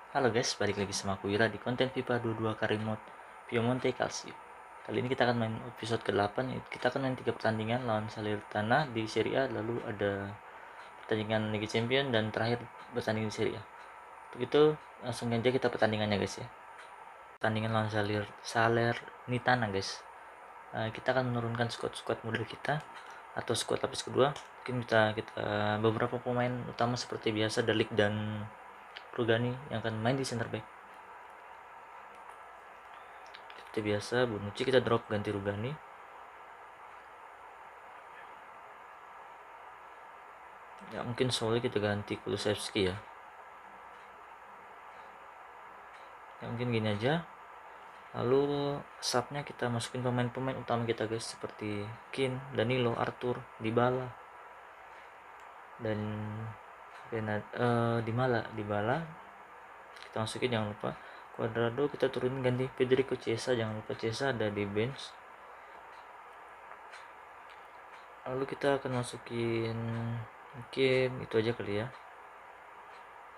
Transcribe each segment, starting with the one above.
Halo guys, balik lagi sama aku Wira di konten FIFA 22 Karimot Piemonte Calcio. Kali ini kita akan main episode ke-8. Kita akan main 3 pertandingan lawan Salernitana di Serie A, lalu ada pertandingan Liga Champions dan terakhir pertandingan di Serie A. Untuk itu langsung aja kita pertandingannya guys ya. Pertandingan lawan Salernitana guys. Kita akan menurunkan squad muda kita atau squad lapis kedua. Mungkin kita beberapa pemain utama seperti biasa Delik dan Rugani yang akan main di center back. Seperti biasa Bonucci kita drop ganti Rugani. Ya mungkin Solly kita ganti Kulusevski ya. Ya mungkin gini aja. Lalu subnya kita masukin pemain-pemain utama kita guys, seperti Kin, Danilo, Arthur, Dybala dan Dybala kita masukin. Jangan lupa Cuadrado kita turunin ganti Federico Chiesa, jangan lupa Chiesa ada di bench. Lalu kita akan masukin mungkin itu aja kali ya,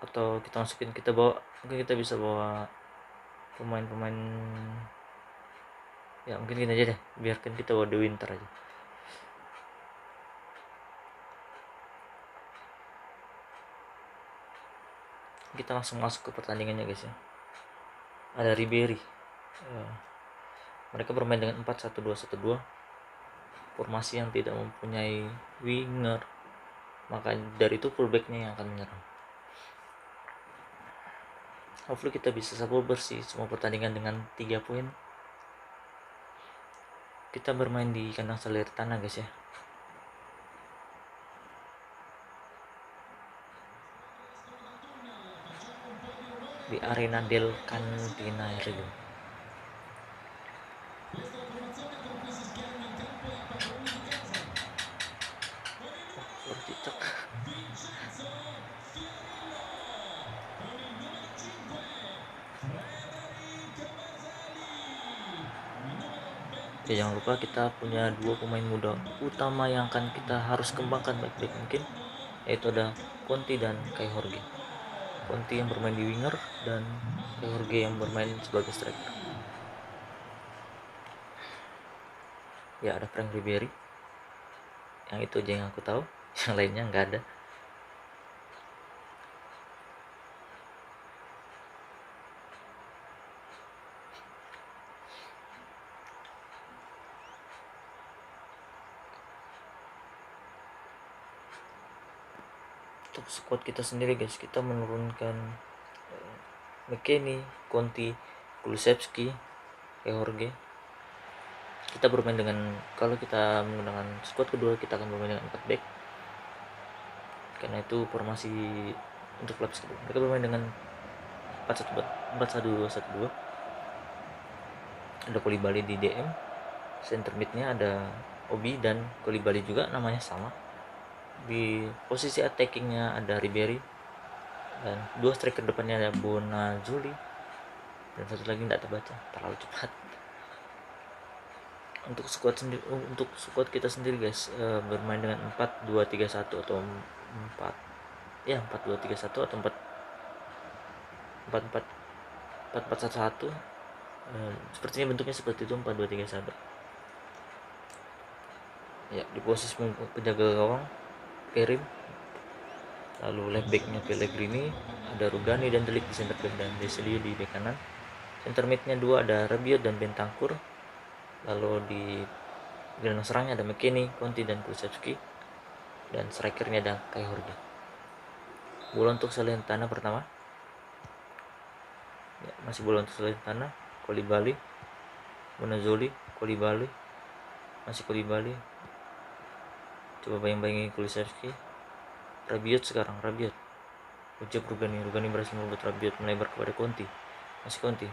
atau mungkin kita bisa bawa pemain-pemain ya mungkin gini aja deh, biarkan kita bawa The Winter aja. Kita langsung masuk ke pertandingannya guys ya. Ada Ribery, mereka bermain dengan 4-1-2-1-2, formasi yang tidak mempunyai winger, maka dari itu fullbacknya yang akan menyerang. Hopefully kita bisa sabu bersih semua pertandingan dengan 3 poin. Kita bermain di kandang Salernitana guys ya. Di Arena del Centenario. Ya, jangan lupa kita punya 2 pemain muda utama yang akan kita harus kembangkan baik-baik mungkin, yaitu ada Conti dan Kai Jorge. Conti yang bermain di winger dan Kai Jorge yang bermain sebagai striker. Ya ada Frank Ribery, yang itu aja yang aku tahu, yang lainnya nggak ada. Untuk squad kita sendiri guys, kita menurunkan McKennie, Conti, Kulusevski, Kai Jorge. Kita bermain dengan, kalau kita menggunakan squad kedua kita akan bermain dengan 4 back, karena itu formasi untuk lapis kedua. Mereka bermain dengan 4-1-2-1-2. Ada Koulibaly di DM, center midnya ada Obi dan Koulibaly juga namanya sama. Di posisi attackingnya ada Ribery, dan 2 striker depannya ada Bonazzoli, dan satu lagi tidak terbaca, terlalu cepat. Untuk squad kita sendiri guys, bermain dengan 4-2-3-1 atau 4-2-3-1 atau 4-4-1-1. Sepertinya bentuknya seperti itu, 4-2-3-1. Ya, di posisi penjaga gawang Kerim, lalu left backnya Pellegrini, ada Rugani dan Delik di center back dan Desilio di back kanan. Center midnya 2 ada Rabiot dan Bentancur. Lalu di gelandang serangnya ada McKennie, Conti dan Kulusevski, dan strikernya ada Kai Jorge. Bola untuk Salernitana pertama. Ya, masih bola untuk Salernitana. Koulibaly, Bonazzoli, Koulibaly, masih Koulibaly. Coba bayang-bayangi Kulusevski. Rabiot sekarang, Rabiot. Ucap Rugani berhasil membuat Rabiot melebar kepada Conti. Masih Conti.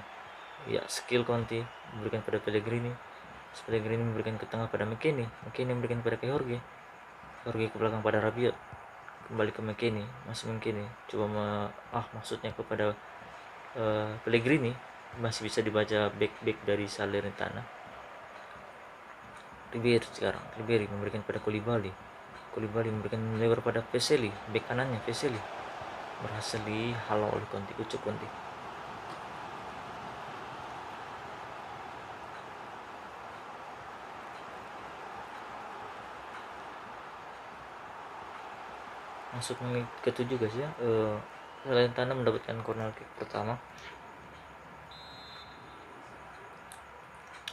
Ya, skill Conti memberikan pada Pellegrini. Pellegrini memberikan ke tengah pada McKennie memberikan pada Kai Jorge ke belakang pada Rabiot, kembali ke McKennie, masih McKennie coba maksudnya kepada Pellegrini. Masih bisa dibaca back dari Salernitana. Ribery memberikan pada Koulibaly memberikan lebar pada Vesely, back kanannya Vesely berhasil dihalau oleh Conti. maksud mengikuti juga sih ya. Salernitana mendapatkan corner kick pertama.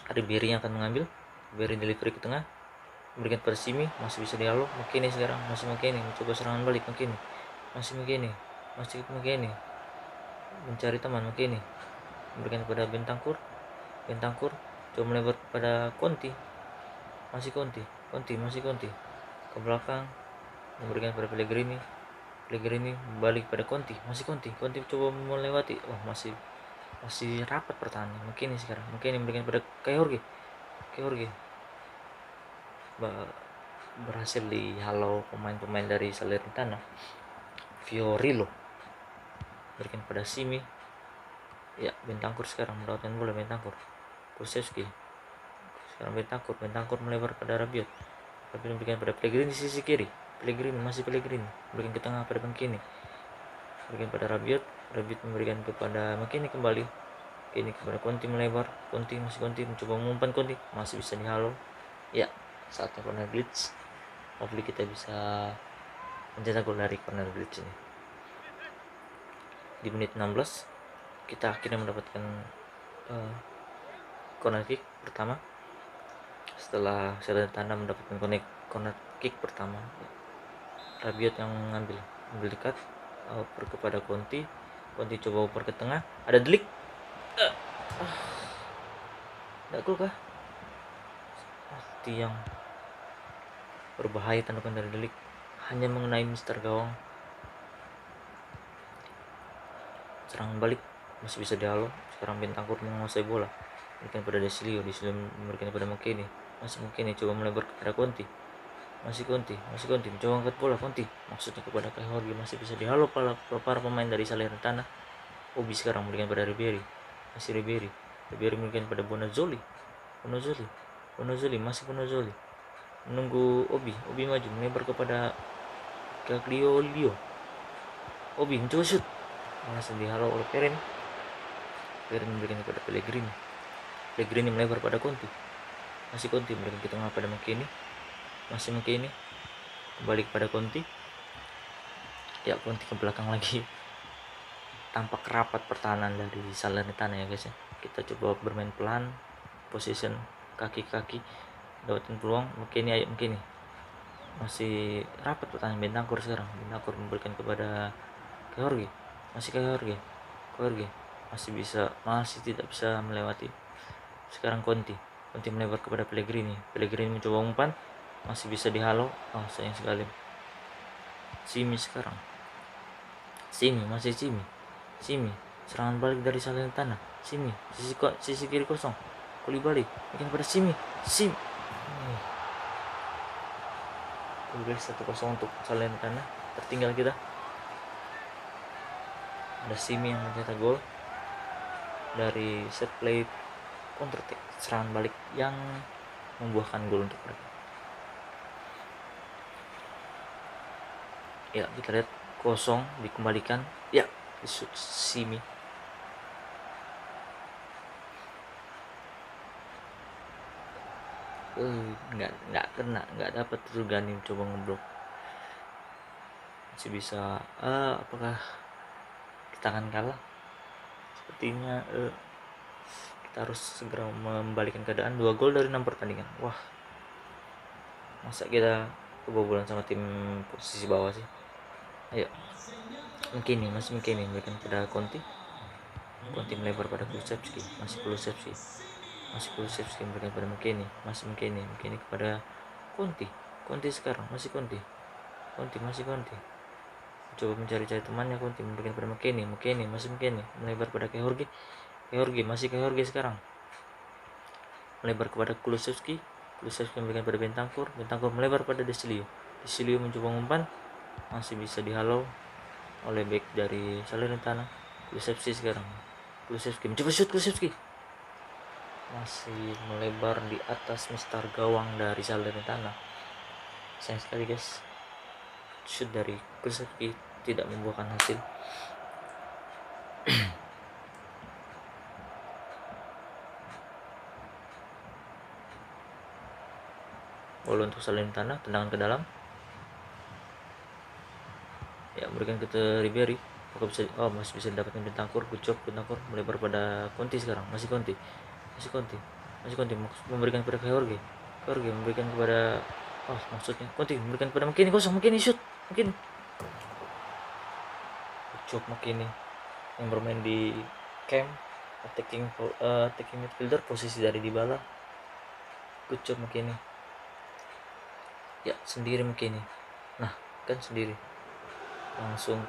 Ribery yang akan mengambil. Ribery delivery ke tengah, memberikan pada Simi, masih bisa dialog. McKennie sekarang, masih McKennie mencoba serangan balik. McKennie, masih McKennie mencari teman. McKennie memberikan kepada Bentancur coba melebar kepada Conti, masih Conti ke belakang, memberikan kepada Pellegrini balik pada Conti, masih Conti coba melewati. Oh, masih rapat pertahanan. McKennie sekarang, memberikan pada Kehorge berhasil dihalau pemain-pemain dari Salernitana. Fiorillo berikan pada Simi. Ya, Bentancur sekarang mendapatkan bola. Kulusevski sekarang Bentancur melebar pada Rabiot memberikan pada Pellegrini di sisi kiri. Pellegrini berikan ke tengah pada McKennie, berikan pada Rabiot memberikan kepada McKennie kembali. Ini kepada Conti melebar. Conti mencoba mengumpan. Conti masih bisa dihalau. Ya, saatnya corner blitz. Hopefully kita bisa mencetak gol dari corner blitz ini. Di menit 16 kita akhirnya mendapatkan corner kick pertama setelah Salernitana mendapatkan corner kick pertama. Rabiot yang mengambil dekat kepada Conti coba oper ke tengah, ada Delik. Tidak gol kah? Yang berbahaya tandukan dari Delik, hanya mengenai Mister gawang. Serangan balik masih bisa dihalau. Sekarang Bentancur menguasai bola, berikan pada Desilio memberikan kepada McKennie. Masih McKennie coba melebar kepada Conti. Masih Conti mencoba angkat bola. Conti maksudnya kepada Kehorge, masih bisa dihalau para pemain dari Salernitana. Obi sekarang memberikan pada Ribery. Masih Ribery memberikan pada Bonazzoli. Menunggu Obi maju melebar kepada Gagliolio. Obi mencoba shoot, masih dihalau oleh Perin memberikan kepada Pellegrini melebar pada Conti. Masih Conti memberikan ke tengah pada McKennie. Masih McKennie kembali kepada Conti. Ya, Conti ke belakang lagi. Tampak rapat pertahanan dari Salernitana ya guys ya. Kita coba bermain pelan, position kaki-kaki, dapatin peluang. McKennie masih rapat pertahanan. Bentancur sekarang, memberikan kepada Kehorge. Masih Kehorge masih tidak bisa melewati. Sekarang Conti melebar kepada Pellegrini mencoba umpan, masih bisa dihalau. Oh, sayang sekali. Simi sekarang, Simi serangan balik dari Salernitana. Sisi kiri kosong. Koulibaly bikin pada Simi. Koulibaly 1-0 untuk Salernitana. Tertinggal kita. Ada Simi yang mencetak gol dari set play counter attack, serangan balik yang membuahkan gol untuk mereka. Ya, kita lihat kosong dikembalikan. Ya, shoot Simi. Nggak kena, nggak dapat. Rugani coba ngeblok. Masih bisa. Apakah kita akan kalah? Sepertinya kita harus segera membalikan keadaan. 2 gol dari 6 pertandingan. Wah, masa kita kebobolan sama tim posisi bawah sih. Ayo, masih McKennie berikan pada Conti melebar pada Kulusevski. Masih Kulusevski memberikan pada McKennie. Masih McKennie kepada Conti sekarang. Masih Conti coba mencari-cari temannya. Conti memberikan pada McKennie. Masih McKennie melebar pada Kehorge. Masih Kehorge sekarang melebar kepada Kulusevski memberikan pada Bentancur melebar pada Desilio mencoba umpan, masih bisa dihalau oleh back dari Salernitana. Kulusevski mencoba shoot. Kulusevski masih melebar di atas Mister gawang dari Salernitana. Sayang sekali guys, shoot dari Kulusevski tidak membuahkan hasil. Gol untuk Salernitana, tendangan ke dalam. Ya, memberikan ke Ribery. Apakah bisa, masih bisa didapatkan Bentancur. Good job Bentancur, melebar pada Conti sekarang. Masih Conti, memberikan kepada Jorge. Memberikan kepada, maksudnya Conti memberikan kepada McKennie, kosong. McKennie shoot, McKennie. Good job McKennie yang bermain di camp, attacking midfielder, posisi dari Dybala. Good job McKennie. Ya, sendiri McKennie. Nah, kan sendiri. Langsung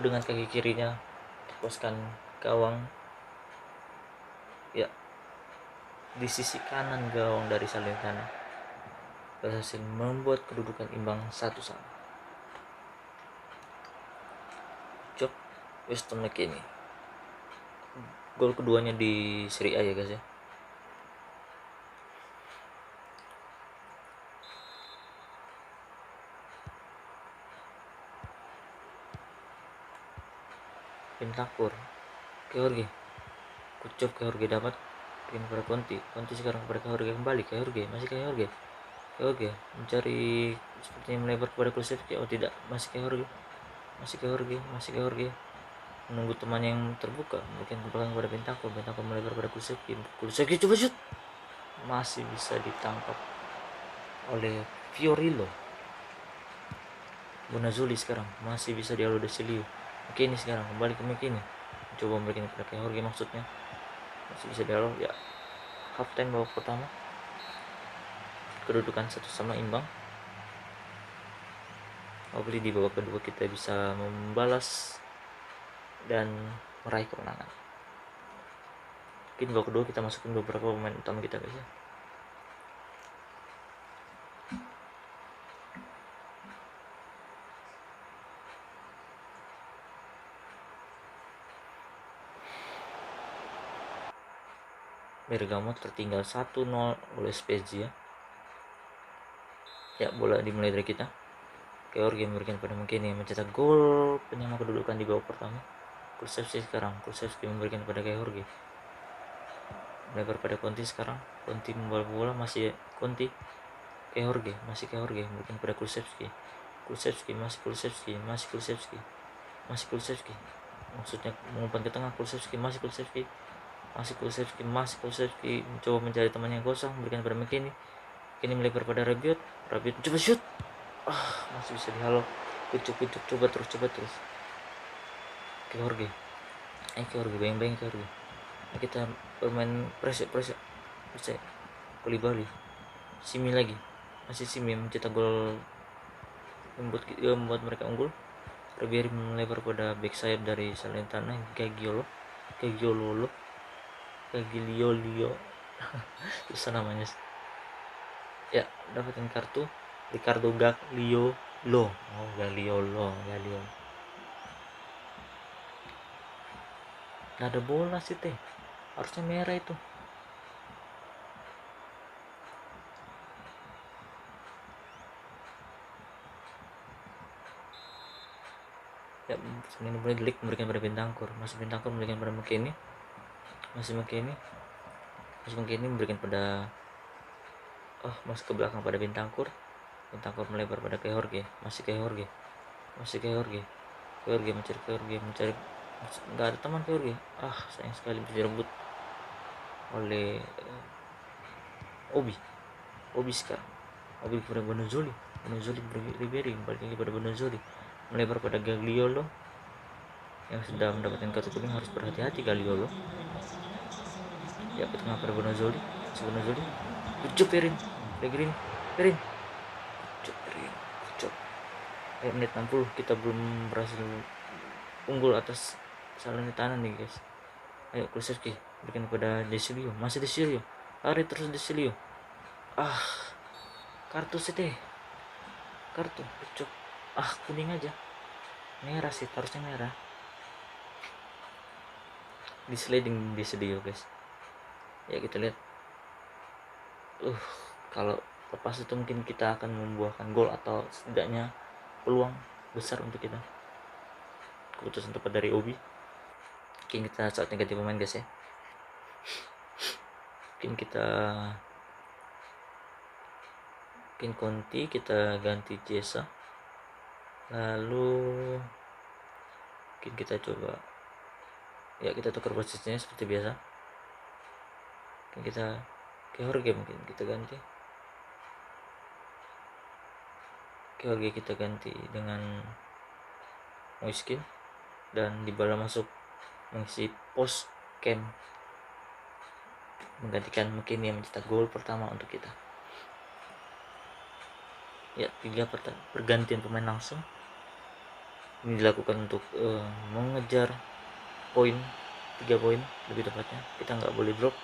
dengan kaki kirinya terposkan gawang. Ya, di sisi kanan gawang dari Salernitana, berhasil membuat kedudukan imbang 1-1. Job Weston McKennie. Gol keduanya di Serie A ya guys ya. Bentancur, Jorge. Good job Jorge, dapat bikin kepada Conti sekarang kepada Jorge, kembali Jorge, masih Jorge mencari, sepertinya melebar kepada Kulusevski. Oh tidak, masih Jorge menunggu teman yang terbuka, mungkin kepada Bentancur melebar kepada Kulusevski coba shoot, masih bisa ditangkap oleh Fiorillo. Bonazzoli sekarang masih bisa dialih Desilio. McKennie sekarang kembali ke McKennie, coba memberikan kepada Jorge, maksudnya masih bisa dialih. Ya, half time babak pertama, kedudukan 1-1 imbang. Hopefully di babak kedua kita bisa membalas dan meraih kemenangan. Mungkin babak kedua kita masukin beberapa pemain utama kita guys ya. Bergamo tertinggal 1-0 oleh Spezia. Ya, bola dimulai dari kita. Jorge memberikan pada McKennie yang mencetak gol penyama kedudukan di babak pertama. Kulusevski memberikan kepada Jorge, melebar pada Conti sekarang. Conti membawa bola, masih Conti Jorge memberikan kepada Kulusevski, maksudnya mengumpan ke tengah. Kulusevski mencoba mencari teman yang kosong, memberikan pada McKennie melebar pada Rabiot coba shoot, masih bisa dihalau. Coba terus Jorge, bayang Jorge. Kita bermain press Koulibaly, Simi lagi, masih Simi mencetak gol membuat mereka unggul. Ribery melebar pada back sayap dari Salernitana, Gagliolo susah namanya ya. Dapatkan kartu Ricardo Gagliolo. Nggak ada bola sih teh, harusnya merah itu. Ya, ini boleh delik memberikan pada Bentancur, memberikan pada McKennie, memberikan pada masuk ke belakang pada Bentancur melebar pada Jorge, masih Jorge mencari nggak ada teman Jorge. Sayang sekali bisa direbut oleh Obi sekarang. Obi kepada Bonazzoli Ribery balik lagi pada Bonazzoli, melebar pada Gagliolo yang sudah mendapatkan kartu kuning. Harus berhati-hati Gagliolo. Ya, ke tengah pada Bonazzoli. Ucup Perin. Menit 60 kita belum berhasil unggul atas Salernitana nih guys. Ayo Kulusevski berikan kepada Desilio, masih Desilio, lari terus Desilio. Kartu ucup. Kuning aja, merah sih, harusnya merah. Di sliding Desilio guys. Ya, kita lihat kalau lepas itu mungkin kita akan membuahkan gol atau setidaknya peluang besar untuk kita. Keputusan tepat dari Obi. Mungkin kita saatnya ganti pemain guys ya. Mungkin Conti kita ganti Jesa, lalu Mungkin kita coba, ya kita tukar posisinya seperti biasa. Mungkin kita ke Jorge, mungkin kita ganti ke Jorge, kita ganti dengan Moiskin, dan Dybala masuk mengisi pos camp, menggantikan mungkin yang mencetak gol pertama untuk kita. Ya, 3 pergantian pemain langsung ini dilakukan untuk mengejar poin, 3 poin lebih tepatnya. Kita nggak boleh drop.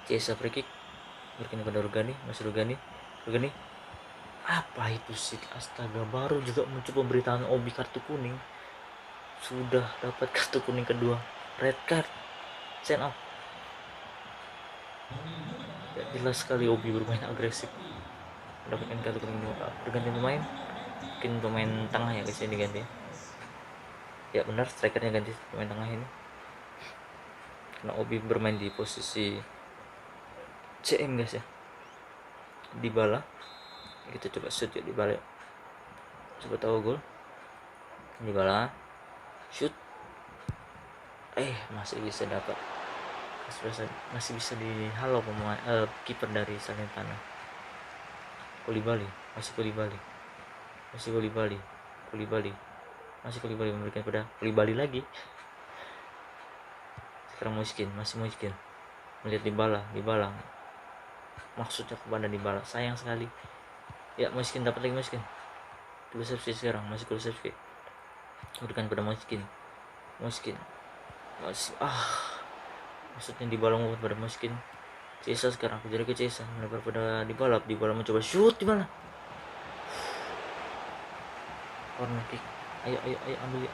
Chiesa free kick, berikan kepada Rugani, masih Rugani. Apa itu sih, astaga, baru juga muncul pemberitaan Obi kartu kuning, sudah dapat kartu kuning kedua, red card, send off. Ya, jelas sekali Obi bermain agresif, mendapatkan kartu kuning dua. Berganti pemain, mungkin pemain tengah ya guys, ini ganti ya, benar, strikernya ganti pemain tengah ini, karena Obi bermain di posisi CM guys ya. Dybala, kita coba shoot ya, Dybala, coba tahu gol. Dybala shoot, masih bisa dapat, masih bisa dihalau pemain kiper dari Salernitana. Koulibaly, masih memberikan pada Koulibaly lagi. Sekarang Moiskin, masih Moiskin melihat Dybala maksudnya kepada Dybala, sayang sekali. Ya, Moiskin dapat lagi, Moiskin Kulusevski sekarang, masih Kulusevski berikan pada Moiskin masih maksudnya Dybala ngumpat pada Moiskin. Chiesa sekarang kejar ke Chiesa, melebar pada Dybala mencoba shoot, Dybala corner kick, ayo ambil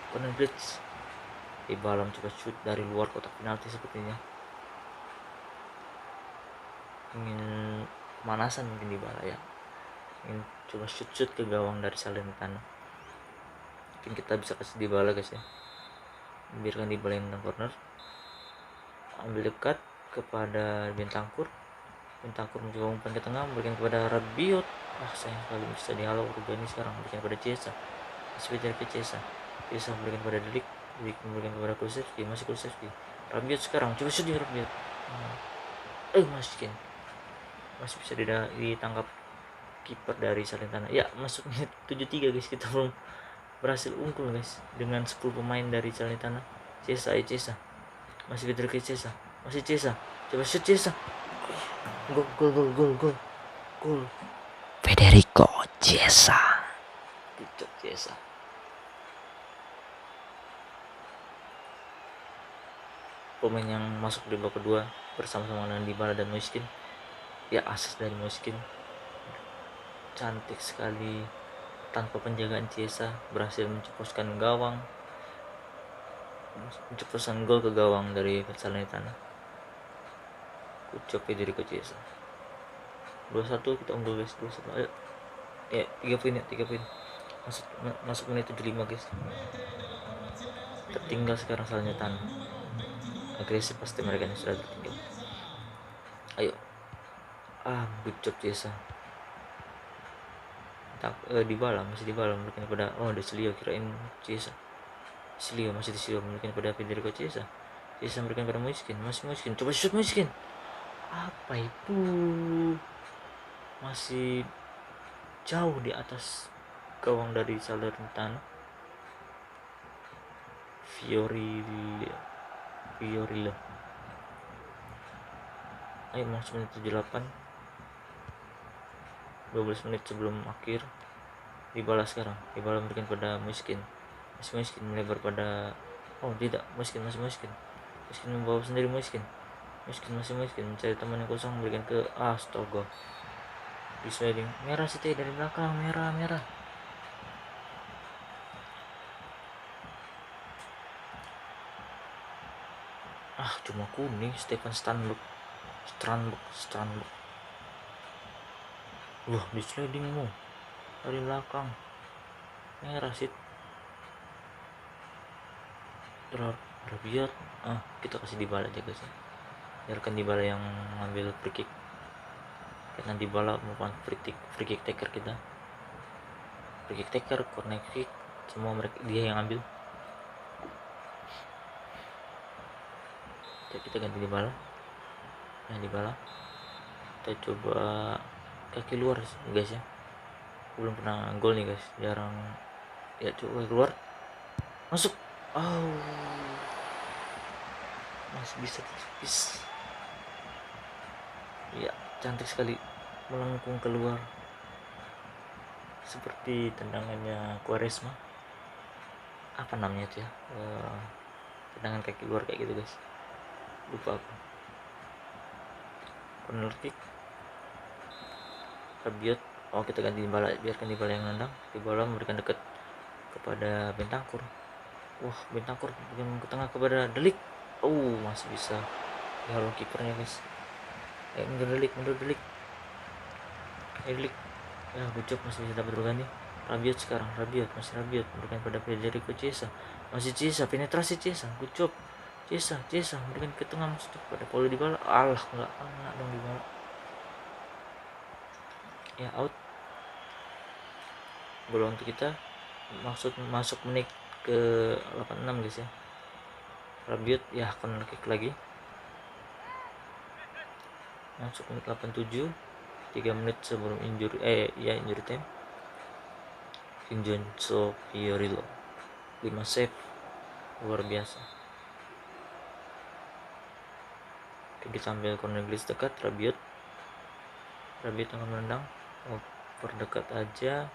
corner blitz. Dybala mencoba shoot dari luar kotak penalti, sepertinya ingin pemanasan mungkin Dybala ya, ingin coba shoot ke gawang dari Salernitana. Mungkin kita bisa kasih Dybala guys ya, biarkan Dybala yang tentang corner, ambil dekat kepada Bentancur mencoba umpan ke tengah, memberikan kepada Rabiot. Sayang sekali bisa dihalau Rugani. Sekarang memberikan kepada Chiesa, masih ke Chiesa memberikan kepada Delik memberikan kepada Kulusevski, masih Kulusevski. Rabiot sekarang coba shoot di Rabiot, masih bisa ditangkap kiper dari Salernitana. Ya, masuk menit 73 guys, kita belum berhasil unggul guys dengan 10 pemain dari Salernitana. Chiesa masih ke Chiesa, masih Chiesa, coba shoot Chiesa, gol Federico Chiesa. Pemain yang masuk di babak kedua bersama-sama dengan Dybala dan Moiskin. Ya, asis dari Moiskin cantik sekali, tanpa penjagaan Chiesa berhasil menceposkan gol ke gawang dari Salernitana. Ucap Federico Chiesa. 2-1 kita unggul guys, 2-1. Ayo. Ya, 3 poin. Masuk menit 75 guys. Tertinggal sekarang Salernitana. Agresif pasti mereka yang sudah tertinggal. Ayo. Ucap Chiesa. Dybala memberikan kepada Deslio, kirain Chiesa. Masih memberikan kepada Federico Chiesa memberikan kepada Moiskin, masih Moiskin, coba shoot Moiskin. Apa itu, masih jauh di atas gawang dari Salernitana. Fiorilla. Ayo, masuk menit 78, 12 menit sebelum akhir. Dybala memberikan pada Moiskin, masih Moiskin melebar pada Moiskin membawa sendiri. Moiskin mencari teman yang kosong, memberikan ke astaga, di sliding merah City dari belakang, merah. Cuma kuning. Stefan Strandberg. Di slidingmu dari belakang, merah City. Rabiot. Kita kasih Dybala aja guys ya, biarkan Dybala yang ngambil free kick, karena Dybala merupakan free kick taker kita. free kick taker, corner kick, semua dia yang ambil. Jadi kita ganti Dybala. Dybala kita coba kaki luar guys ya, belum pernah gol nih guys, jarang ya. Coba keluar, masuk, masih bisa tipis ya, cantik sekali melengkung keluar seperti tendangannya Quaresma, apa namanya itu ya, tendangan kaki luar kayak gitu guys, lupa aku. Corner kick, Rabiot, kita ganti Dybala, biarkan Dybala yang nendang. Dybala memberikan dekat kepada Bentancur. Bentancur bikin ke tengah kepada Delik. Masih bisa dihalau kipernya guys. Mundur Delik. Delik. Ya, Gucok masih bisa dapat berganti. Rabiot memberikan pada Federico Chiesa. Masih Chiesa, penetrasi Chiesa. Gucok. Chiesa memberikan ke tengah masuk pada Paulo Dybala. Enggak dong Dybala. Ya, out. Gol untuk kita. Maksud masuk menit ke 86 guys ya. Rabiot ya, corner kick lagi. Masuk menit 87, 3 menit sebelum injury time. Vincenzo Fiorillo 5 save, luar biasa. Kita ambil corner dekat. Rabiot akan menendang, perdekat aja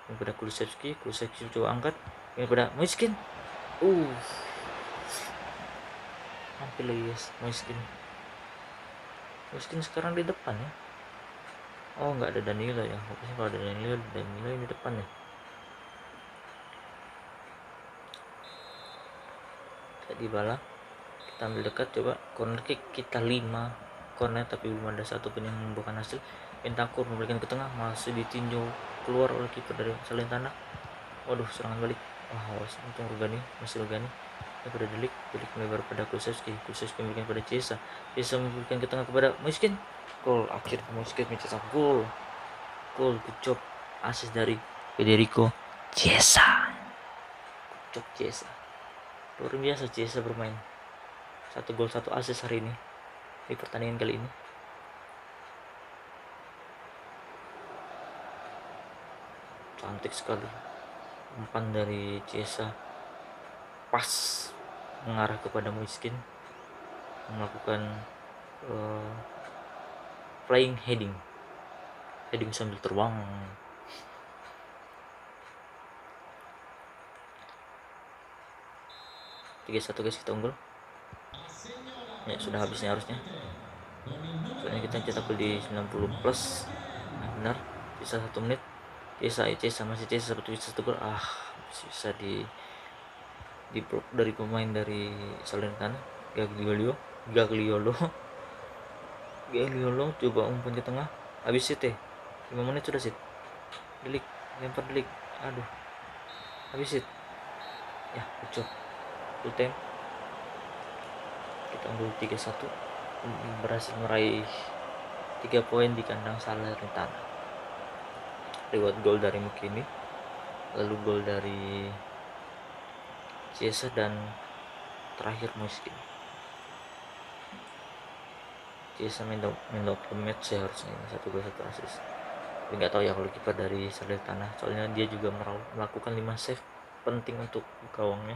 kepada Kulusevski coba angkat kepada Moiskin. Hampir lagi guys, Moiskin sekarang di depan ya. Nggak ada Danilo ya. Pokoknya kalau ada Danilo ini di depan ya. Dybala kita ambil dekat, coba corner kick, kita 5 corner tapi belum ada satu pun yang membuahkan hasil. Bentancur memberikan ke tengah, masih ditinjau keluar oleh kiper dari Salernitana. Serangan balik. Untung masih Rugani kepada Delik melebar pada Kulusevski memberikan kepada Chiesa memberikan ke tengah kepada Moiskin. Gol, akhir Moiskin mencetak gol. Good job, asis dari Federico Chiesa. Good job Chiesa, luar biasa Chiesa bermain. 1 gol 1 asis hari ini di pertandingan kali ini. Cantik sekali umpan dari Chiesa, pas mengarah kepada Moiskin, melakukan flying heading sambil terbang. Tiga 1 guys, kita unggul ya, sudah habisnya harusnya, soalnya kita cetak gol di 90 plus. Benar, sisa 1 menit. Chiesa masih satu gol. Bisa di blok dari pemain dari Salernitana. Gagliolo coba umpan ke tengah, habis sit 5 menit sudah sit. Delik lempar, habis sit ya. Ucap full time, kita unggul 3-1, berhasil meraih 3 poin di kandang Salernitana lewat gol dari McKennie, lalu gol dari Chiesa, dan terakhir Moiskin. Chiesa main of the match seharusnya, 1 gol 1 assist. Tapi nggak tahu ya kalau kiper dari Salernitana, soalnya dia juga melakukan 5 save penting untuk gawangnya.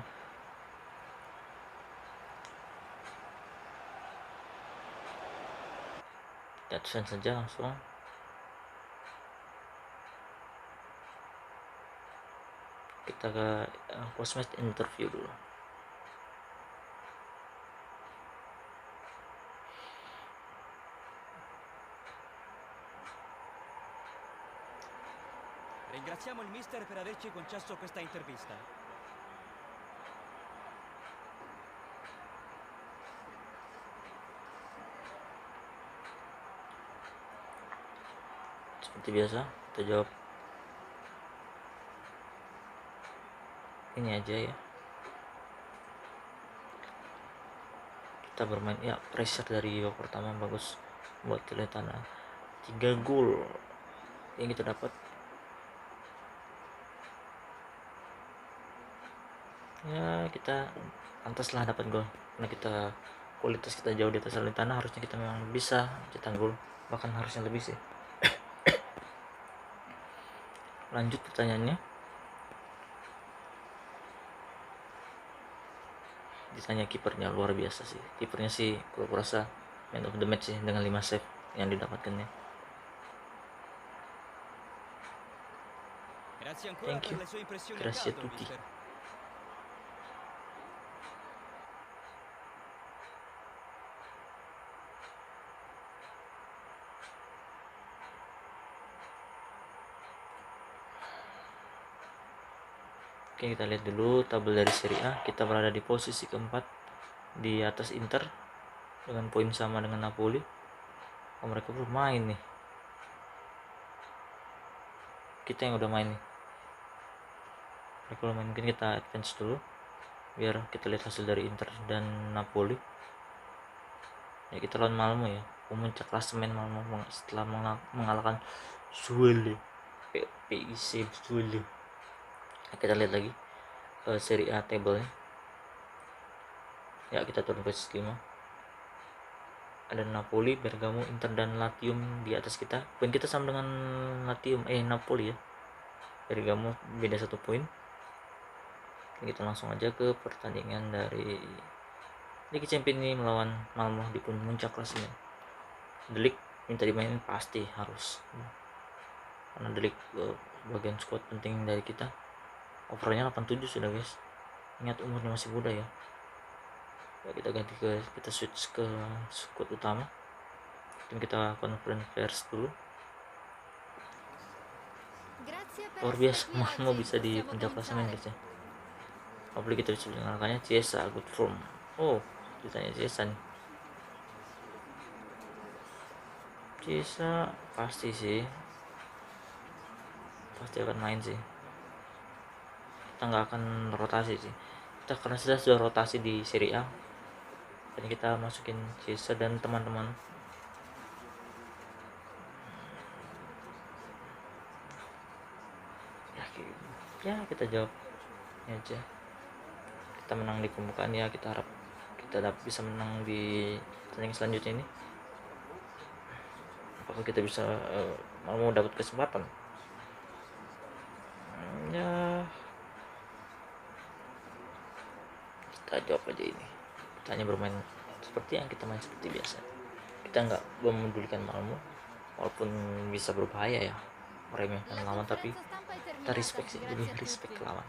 Kita saja langsung. Kita ke post match interview dulu. Ringraziamo il mister per averci concesso questa intervista. Seperti biasa, kita jawab ini aja ya. Kita bermain ya, pressure dari babak pertama bagus buat Salernitana. 3 gol yang kita dapat. Ya kita pantaslah dapat gol karena kita kualitas kita jauh di atas Salernitana, harusnya kita memang bisa cetak gol, bahkan harusnya lebih sih. Lanjut pertanyaannya, ditanya kipernya, luar biasa sih kipernya sih, kalau kurasa man of the match sih dengan 5 save yang didapatkannya. Grazie ancora Thank per you, le sue impressioni a grazie a caldo, tutti. mister. Oke, kita lihat dulu tabel dari Serie A. Kita berada di posisi keempat di atas Inter dengan poin sama dengan Napoli. Oh, mereka belum main nih, kita yang udah main nih. Mereka belum main, mungkin kita advance dulu biar kita lihat hasil dari Inter dan Napoli. Ya, kita lawan Malmo ya, pemuncak klasemen Malmo setelah mengalahkan Zwolle, PIC Zwolle. Kita lihat lagi Serie A table-nya. Ya, kita turun ke posisi 5. Ada Napoli, Bergamo, Inter dan Latium di atas kita. Poin kita sama dengan Napoli ya. Bergamo beda 1 poin. Kita langsung aja ke pertandingan dari Liga Champions ini melawan Malmo di puncak klasemen. De Ligt minta dimainin pasti harus, karena De Ligt bagian squad penting dari kita. Overnya 87 sudah guys, ingat umurnya masih muda ya. Kita switch ke squad utama dan kita conference pers dulu. Luar biasa Malmo bisa di puncak klasemen guys ya. Apalagi kita bisa mengalahkannya. Chiesa good form. Oh, ditanya Chiesa nih. Chiesa pasti sih, pasti akan main sih. Kita nggak akan rotasi sih, kita karena sudah rotasi di Serie A, dan kita masukin Chiesa dan teman-teman. Ya kita jawab aja, kita menang di pembukaan ya, kita harap kita bisa menang di pertandingan selanjutnya ini. Apakah kita bisa mau dapat kesempatan? Ya kita jawab aja ini, kita hanya bermain seperti yang kita main seperti biasa. Kita nggak memedulikan Malmo, walaupun bisa berbahaya ya meremehkan lawan, tapi kita respect sih, lebih respect lawan.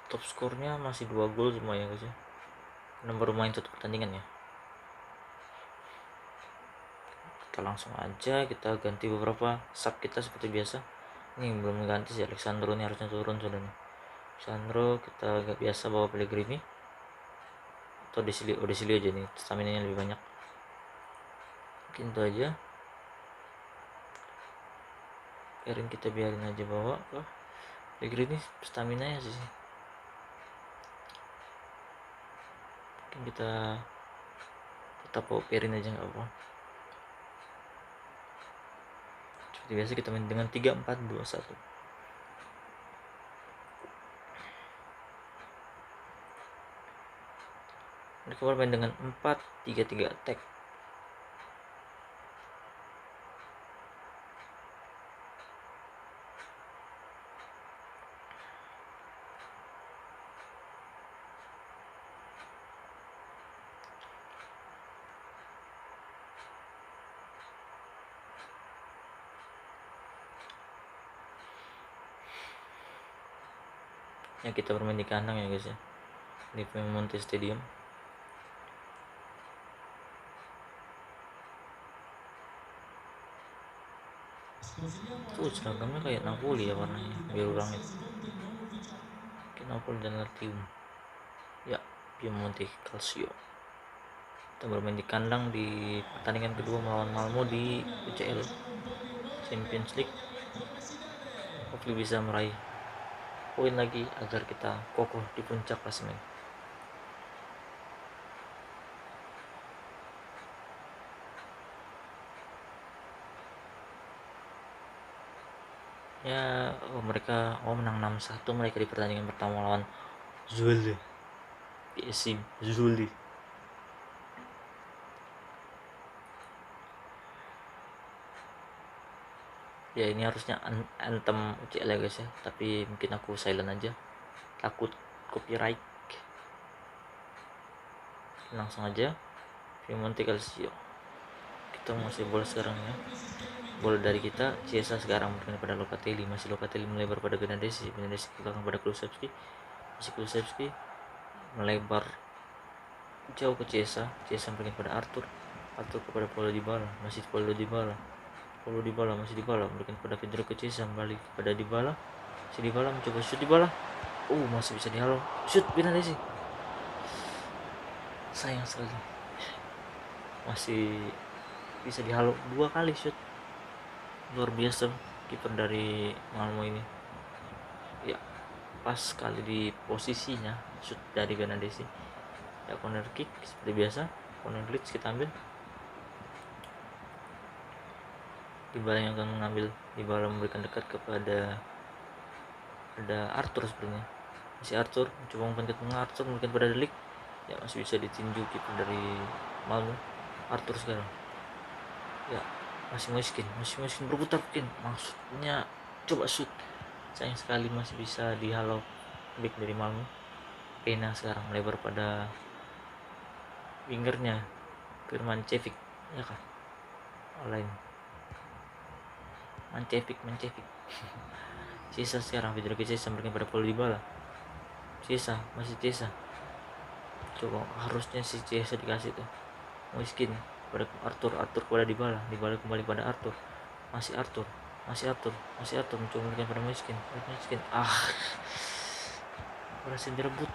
Top skornya masih 2 gol semua ya guys ya, karena baru main 1 pertandingan ya. Kita langsung aja kita ganti beberapa sub kita seperti biasa. Ini yang belum ganti sih, Alexandro ini harusnya turun sudah nih. Alexandro kita agak biasa bawa Pellegrini atau Desilio aja nih, stamina nya lebih banyak. Mungkin itu aja. Kita biarin aja bawa ke Pellegrini, stamina nya sih. Mungkin kita tetap bawa Perin aja nggak apa. Seperti biasa kita main dengan 3-4-2-1. Mereka bermain dengan 4-3-3 attack. Ya kita bermain di kandang ya guys ya, di Piemonte Stadium. Tuh seragamnya kayak Napoli ya, warnanya biru langit, kayak Napoli dan Latium ya. Piemonte Calcio. Kita bermain di kandang di pertandingan kedua melawan Malmo di UCL Champions League. Hopefully bisa meraih poin lagi agar kita kokoh di puncak klasemen. Ya, mereka menang 6-1 mereka di pertandingan pertama lawan Zwolle. PSV Zwolle. Ya ini harusnya anthem UCL ya guys ya, tapi mungkin aku silent aja, takut copyright. Langsung aja Piemonte Calcio. Kita masih bola sekarang ya, bola dari kita. Chiesa sekarang mungkin pada Locatelli, masih Locatelli melebar pada Benadesi ke belakang pada Kulusevski, masih Kulusevski melebar jauh ke Chiesa memberikan pada Arthur kepada Paulo Dybala, masih Paulo Dybala masih Dybala memberikan pada Federico Chiesa, kembali kepada Dybala, si Dybala mencoba shoot, Dybala masih bisa dihalau, shoot Benadesi, sayang sekali masih bisa dihalau 2 kali shoot. Luar biasa kiper dari Malmo ini ya, pas sekali di posisinya shoot dari Benadesi. Ya corner kick seperti biasa, corner glitch kita ambil, Dybala yang akan mengambil, Dybala memberikan dekat kepada Arthur sebenarnya, masih Arthur mencoba umpan ke tengah, Arthur memberikan pada De Ligt, ya masih bisa ditinju kiper dari Malmo. Arthur sekarang ya masih Moiskin berputar, mungkin maksudnya coba shoot, sayang sekali masih bisa dihalau back dari Malmo. Pena sekarang melebar pada wingernya Firman Cevik ya kan, lain Mancevic Chiesa sekarang Federico Chiesa memberikan pada Paulo Dybala, masih Chiesa, coba harusnya si Chiesa dikasih tuh Moiskin pada Arthur kepada Dybala kembali pada Arthur, masih Arthur mencoba memberikan pada Moiskin, berhasil direbut.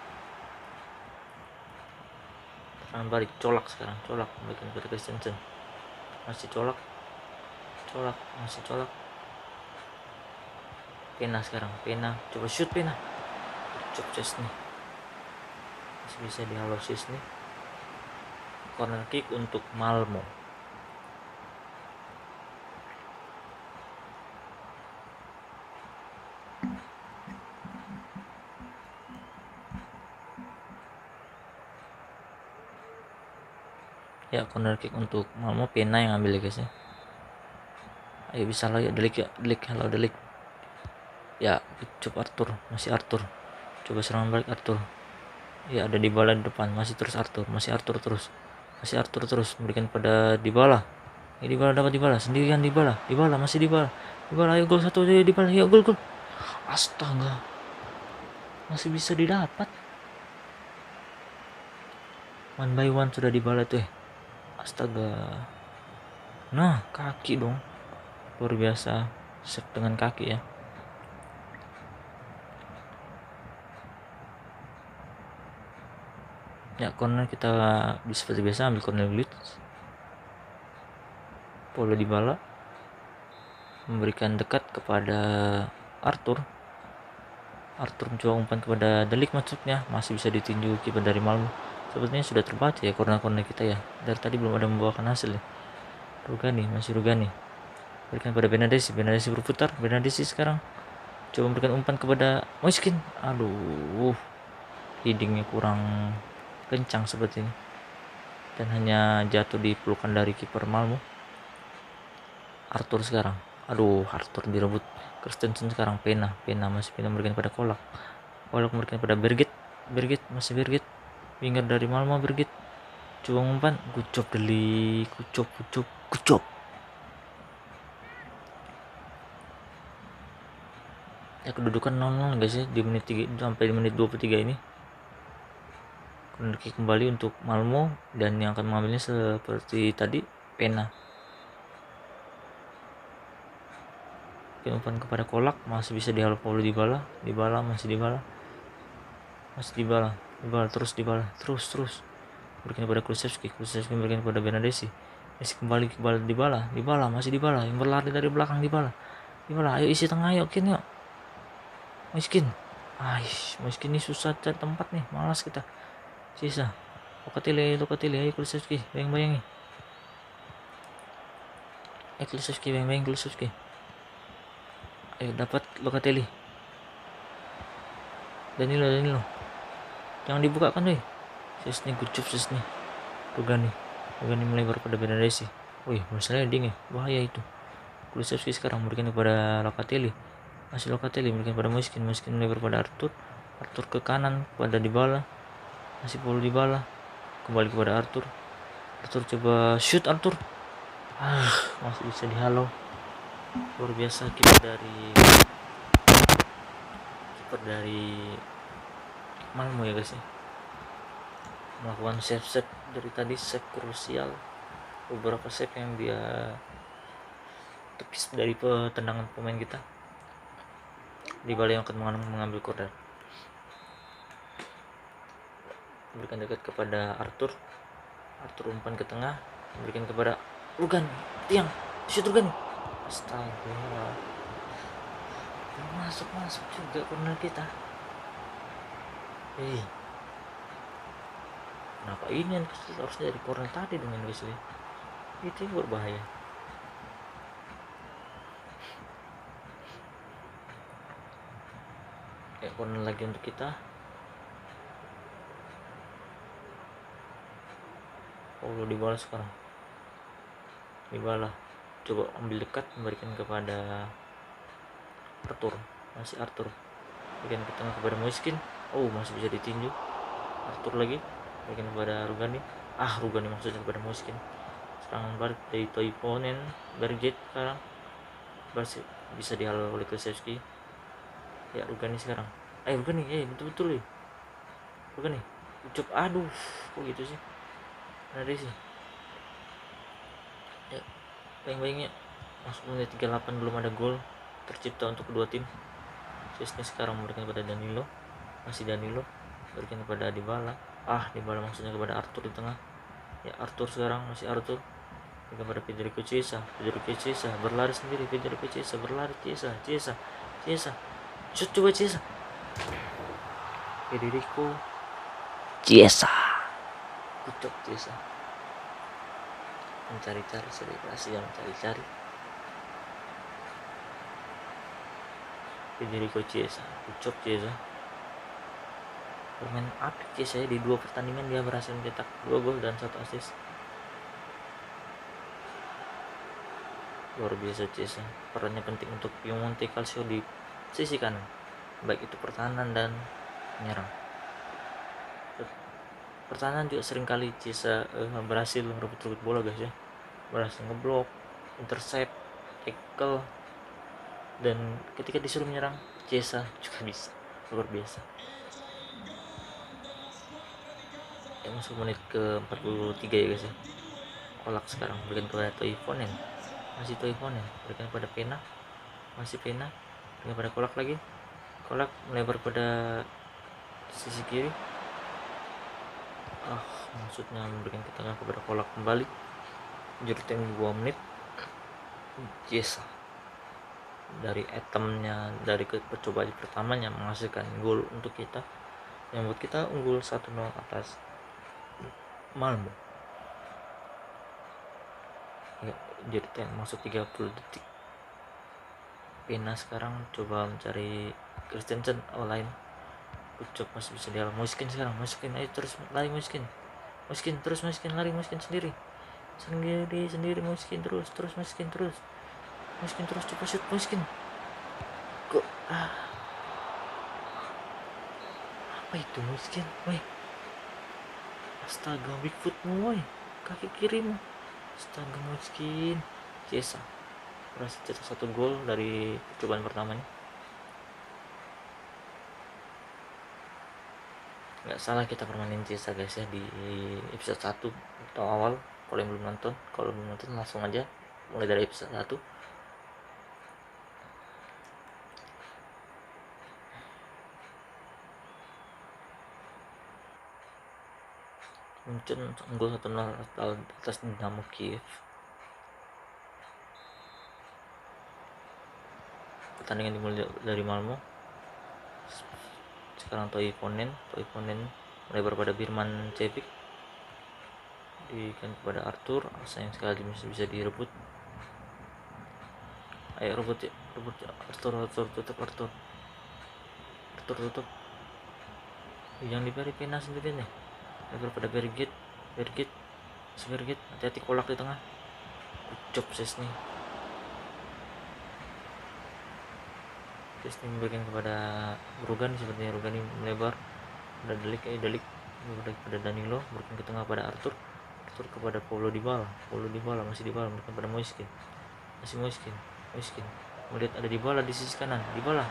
Serangan balik Colak memberikan pada Christensen, masih Colak masih Colak. Pena sekarang, coba shoot, Pena cop Chesney, masih bisa dihalau Chesney. Corner kick untuk Malmo. Ya corner kick untuk Malmo, Pena yang ambil ya guys ya. Ayo bisa lah ya, De Ligt, halo De Ligt. Ya coba Arthur, masih Arthur, coba serangan balik Arthur, ya ada Dybala di depan, masih Arthur terus memberikan pada Dybala. Dybala dapat sendirian, Dybala masih Dybala, ayo gol 1 aja Dybala, ya gol, astaga masih bisa didapat, 1 by 1 sudah Dybala tuh astaga. Nah kaki dong, luar biasa save dengan kaki ya. Ya corner kita bisa seperti biasa ambil corner glitch. Paulo Dybala memberikan dekat kepada Arthur mencoba umpan kepada De Ligt, maksudnya masih bisa ditinju kiper dari Malmo. Sepertinya sudah terbaca ya corner kita ya, dari tadi belum ada membawakan hasil ya. Rugani berikan pada Benadesi berputar, Benadesi sekarang coba memberikan umpan kepada Moiskin, aduh headingnya kurang kencang seperti ini dan hanya jatuh di pelukan dari kiper Malmo. Arthur sekarang, Arthur direbut Christensen sekarang, Pena memberikan pada Kolak memberikan pada Birgit, masih Birgit, winger dari Malmo. Birgit coba umpan, kucop Deli, kucop. Ya kedudukan 0-0 guys ya di menit 3 sampai di menit 23 ini. Corner kick kembali untuk Malmo dan yang akan mengambilnya seperti tadi Pena. Umpan kepada Kolak, masih bisa dihalau Paulo Dybala, masih Dybala terus berikan kepada Kulusevski memberikan kepada Benadesi, kembali Dybala, masih Dybala yang berlari dari belakang, Dybala ayo isi tengah, yuk Moiskin Meski ini susah cari tempat nih, malas kita. Sisa Locatelli, ayo Kulusevski, bayang-bayangi. Kulusevski, bayang-bayang Kulusevski. Ayo dapat Locatelli. Danilo. Jangan dibukakan deh. Sesni gucup Sesni. Rugani melebar pada Bernadesi. Wih, masalahnya ding ya. Bahaya itu. Kulusevski sekarang memberikan kepada Locatelli. Masih Locatelli memberikan pada Moiskin melebar pada Arthur ke kanan pada Dybala. Masih Paulo Dybala. Kembali kepada Arthur coba shoot Arthur. Masih bisa dihalau. Luar biasa kiper dari Malmo ya guys ya. Melakukan save dari tadi, save krusial. Beberapa save yang dia tepis dari tendangan pemain kita. Dybala yang akan mengambil corner. Berikan dekat kepada Arthur umpan ke tengah, memberikan kepada Rugani. Tiang, shoot Rugani. Astaga. Masuk juga corner kita. Kenapa ini yang harusnya dari corner tadi dengan Wesley? Itu yang berbahaya. Corner lagi untuk kita. Dybala sekarang. Dybala coba ambil dekat, memberikan kepada Arthur. Masih Arthur. Berikan ke tengah kepada Moiskin. Masih bisa ditinju. Arthur lagi. Berikan kepada Rugani. Rugani maksudnya kepada Moiskin. Serangan balik dari Toivonen. Berget sekarang. Masih bisa dihalau oleh Kulusevski. Ya, Rugani sekarang. Rugani, betul-betul ya. Rugani. Ucup, kok gitu sih? Ada sih. Ya, bayang-bayangnya masuk menit 38 belum ada gol tercipta untuk kedua tim. Sesni sekarang memberikan kepada Danilo. Masih Danilo. Berikan kepada Dybala. Dybala maksudnya kepada Arthur di tengah. Ya, Arthur sekarang, masih Arthur. Berikan kepada Federico Chiesa. Berlari sendiri. Chiesa. Shoot coba Chiesa. Federico Chiesa. Kucok Chiesa. Mencari-cari, selebrasi yang mencari-cari. Federico Chiesa. Kucok Chiesa. Bermain apik Chiesa ya, di 2 pertandingan dia berhasil mencetak 2 gol dan 1 assist. Luar biasa Chiesa. Perannya penting untuk Piemonte Calcio di sisi kanan, baik itu pertahanan dan menyerang. Pertahanan juga seringkali Chiesa berhasil merebut bola guys ya. Berhasil ngeblok, intercept, tackle, dan ketika disuruh menyerang Chiesa juga bisa. Luar biasa. Masuk menit ke 43 ya guys ya. Kolak sekarang berikan kepada Toivonen. Masih Toivonen, berikan kepada Pena. Masih Pena, berikan kepada Kolak lagi. Kolak melebar pada sisi kiri. Maksudnya memberikan ke tengah kepada Kolak kembali. Juru time 2 menit. Chiesa dari itemnya, dari percobaan pertamanya menghasilkan gol untuk kita, yang buat kita unggul 1-0 atas Malmo. Ya, jadi masuk 30 detik. Pena sekarang coba mencari Christensen lain. Ucap masih bisa dihalau. Moiskin sekarang, ayo terus lari Moiskin terus lari sendiri Moiskin terus coba shoot Moiskin. Kok apa itu Moiskin? Astaga, Bigfoot woi, kaki kirimu. Astaga, Moiskin. Chiesa berhasil cetak 1 gol dari percobaan pertamanya. Nggak salah kita permainin Chiesa guys ya di episode 1 atau awal. Kalau belum nonton langsung aja mulai dari episode 1. Munchen unggul 1-0 atas Dinamo Kiev. Pertandingan dimulai dari Malmo. sekarang Toivonen melebar pada Birman Cevic, diberikan kepada Arthur. Sayang sekali bisa direbut. Ayo rebut ya, Arthur tutup. Yang diberi pena sendiri nih. Lebar pada Bergit, hati-hati kolak di tengah. Ucap Szczesny memberikan kepada Rugani, sepertinya Rugani melebar pada Delik kepada Danilo, berikan ke tengah pada Arthur kepada Paulo Dybala masih Dybala berikan pada Moiskin, melihat ada Dybala di sisi kanan, Dybala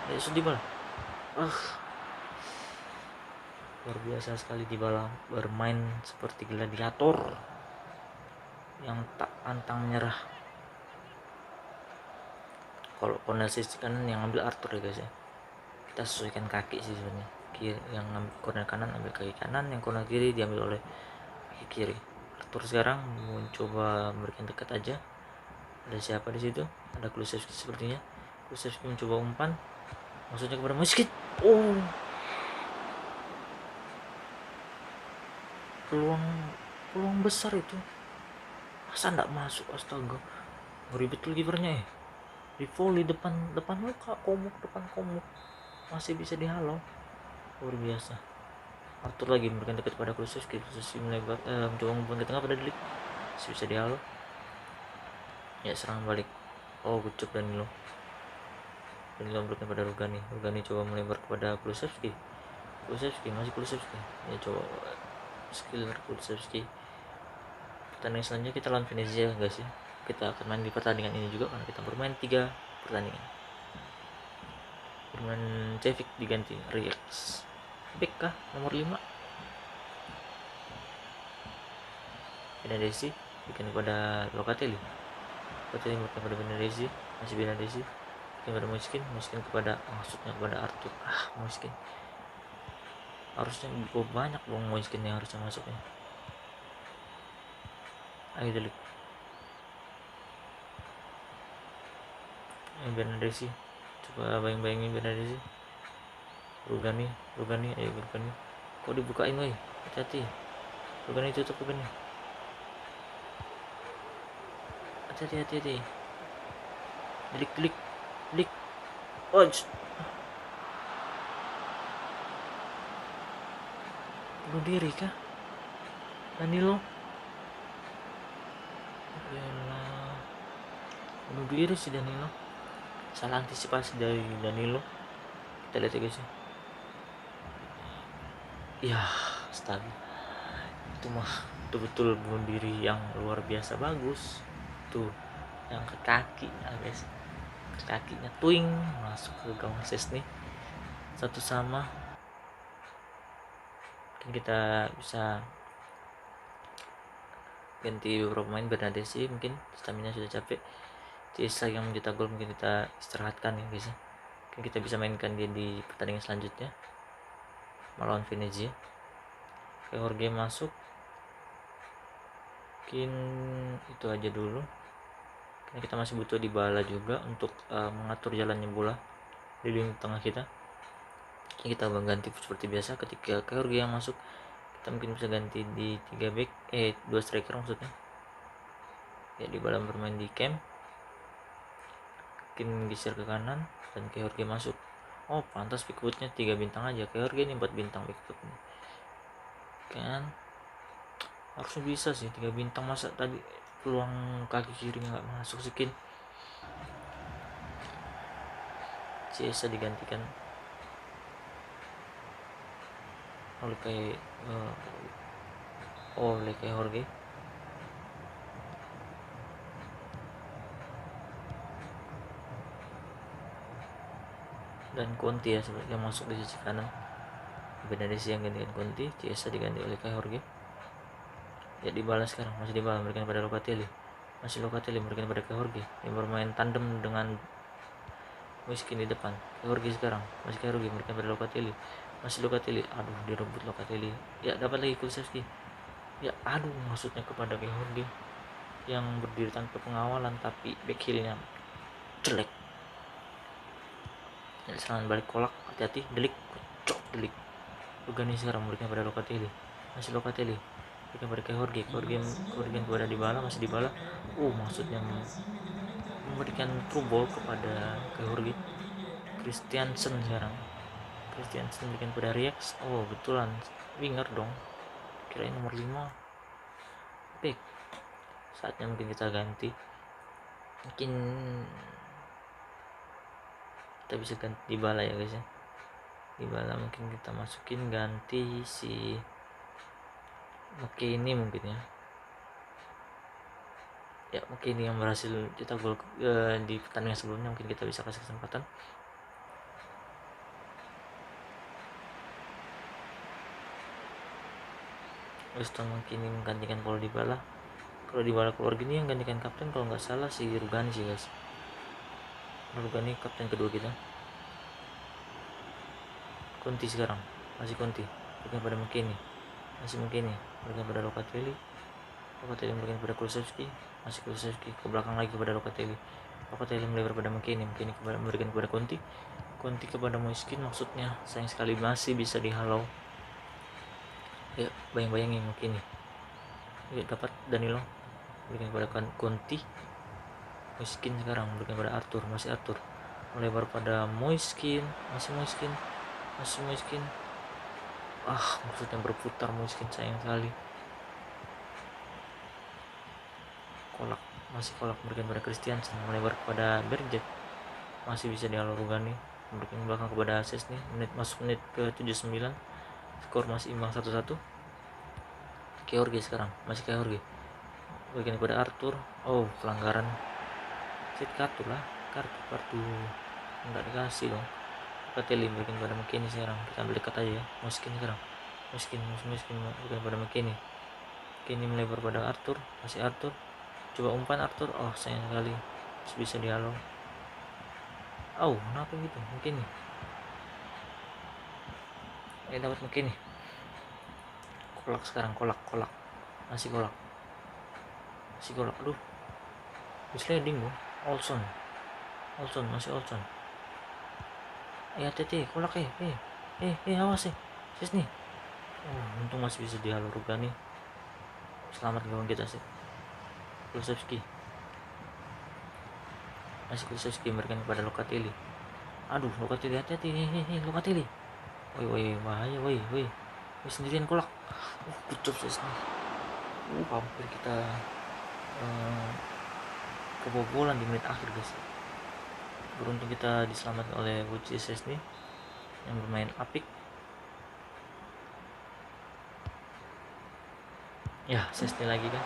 luar biasa sekali Dybala bermain seperti gladiator yang tak pantang menyerah. Kalau corner sisi kanan yang ambil Arthur ya guys ya, kita sesuaikan kaki sih sebenarnya. Kiri yang ambil corner kanan ambil kaki kanan, yang corner kiri diambil oleh kaki kiri. Arthur sekarang mencoba memberikan dekat aja. Ada siapa di situ? Ada Kulusevski sepertinya. Kulusevski mencoba umpan, maksudnya kepada Moiskin. Peluang besar itu, masa nggak masuk? Astaga, ngeri betul kipernya ya. Di volley depan muka depan komuk masih bisa dihalau, luar biasa. Arthur lagi memberikan dekat pada Kulusevski melebar, mencoba membuang ke tengah pada Delik, masih bisa dihalau. Ya, serang balik. Gucuk Danilo memberikan pada Rugani coba melebar kepada Kulusevski, ya coba skill Kulusevski. Pertandingan selanjutnya kita lawan Venezia guys ya. Kita akan main di pertandingan ini juga karena kita bermain 3 pertandingan. Birman Cevic diganti Riyaks. Bek kah nomor 5. Benadesi bikin kepada Locatelli kepada Benadesi, masih Benadesi kepada Moiskin kepada Arthur. Moiskin harusnya banyak Moiskin yang harusnya masuknya. Ayo Delik, Benadesi, coba bayang-bayangin Benadesi. Rugani, ayo Rugani. Kok dibukain woi? Hati-hati. Rugani tutup Rugani. Hati-hati. Delik. Bunuh diri kah? Danilo. Yalah. Bunuh diri si Danilo. Salah antisipasi dari Danilo. Kita lihat ya guys ya. Astaga, itu mah betul-betul bunuh diri yang luar biasa bagus tuh, yang ke kaki ya guys, ke kakinya tuing masuk ke gawang Szczesny 1-1. Mungkin kita bisa ganti beberapa pemain. Bernadesi mungkin stamina sudah capek. Ciesa yang mencetak gol mungkin kita istirahatkan ya guys. Mungkin kita bisa mainkan dia di pertandingan selanjutnya melawan Venezia. Jorge masuk, mungkin itu aja dulu karena kita masih butuh Dybala juga untuk mengatur jalannya bola di lini tengah kita. Kita ganti seperti biasa, ketika Jorge yang masuk kita mungkin bisa ganti di 3 back, 2 striker maksudnya ya. Dybala bermain di camp, mungkin geser ke kanan dan Jorge masuk. Pantas Pickwoodnya 3 bintang aja, Jorge ini 4 bintang Pickwoodnya kan. Harusnya bisa sih 3 bintang, masa tadi peluang kaki kirinya nggak masuk skin. Ciesa digantikan oleh Jorge. Dan Conti ya yang masuk di sisi kanan. Benadesi yang gantikan Conti, Ciesa diganti oleh Jorge. Ya dibalas sekarang, masih dibalas memberikan pada Locatelli. Memberikan pada Jorge yang bermain tandem dengan Moiskin di depan. Jorge sekarang, masih Jorge memberikan pada Locatelli. Aduh, direbut Locatelli. Ya dapat lagi Kulusevski. Ya aduh, maksudnya kepada Jorge yang berdiri tanpa pengawalan, tapi back heel-nya jelek. Serangan balik kolak, hati-hati. Delik. Rugani sekarang memberikan pada Locatelli, masih Locatelli berikan pada Jorge kepada Dybala, masih Dybala. Maksudnya memberikan through ball kepada Jorge. Christiansen sekarang, Christiansen berikan pada Rieks. Betulan winger dong, kirain nomor 5 back. Saatnya mungkin kita ganti, mungkin kita bisa ganti Dybala ya guys ya. Dybala mungkin kita masukin, ganti si ini mungkin ya mungkin ini yang berhasil kita gol di pertandingan sebelumnya, mungkin kita bisa kasih kesempatan. Weston mungkin menggantikan Paulo Dybala. Kalau Dybala keluar gini yang gantikan kapten kalau nggak salah si Rugani sih guys. Rugani kapten kedua kita. Conti sekarang, masih Conti berikan pada McKennie, masih McKennie berikan pada Locatelli berikan pada Kulusevski, masih Kulusevski ke belakang lagi kepada Locatelli melebar pada McKennie memberikan kepada Conti kepada Moiskin. Maksudnya sayang sekali masih bisa dihalau ya, bayangin McKennie ya, dapat Danilo berikan kepada Conti. Moiskin sekarang berikan pada Arthur, masih Arthur melebar pada Moiskin, masih Moiskin. Maksudnya berputar Moiskin, sayang sekali. Masih Kolak berikan pada Christiansen melebar kepada Berget, masih bisa dihalau Rugani memberikan belakang kepada Szczesny. Masuk menit ke 79, skor masih imbang 1-1. Jorge sekarang, masih Jorge berikan kepada Arthur. Pelanggaran kartu nggak dikasih dong. Locatelli berikan pada McKennie sekarang, kita ambil dekat aja ya. Moiskin sekarang, Moiskin berikan pada McKennie melebar pada Arthur, masih Arthur coba umpan Arthur. Sayang sekali bisa dihalau. Kenapa gitu McKennie dapat McKennie. Kolak sekarang, kolak masih kolak. Aduh, sliding dong. Olson masih Olson. Hati-hati kolak awas Szczesny. Untung masih bisa dihalau Rugani. Selamat gawang kita sih. Kulusevski, masih Kulusevski memberikan kepada Locatelli. Locatelli, hati-hati Locatelli. Woi bahaya woi sendirian kolak. Good job Szczesny. Hampir kita kebobolan di menit akhir guys. Beruntung kita diselamatkan oleh Wojciech Szczesny yang bermain apik. Ya, Szczesny lagi kan.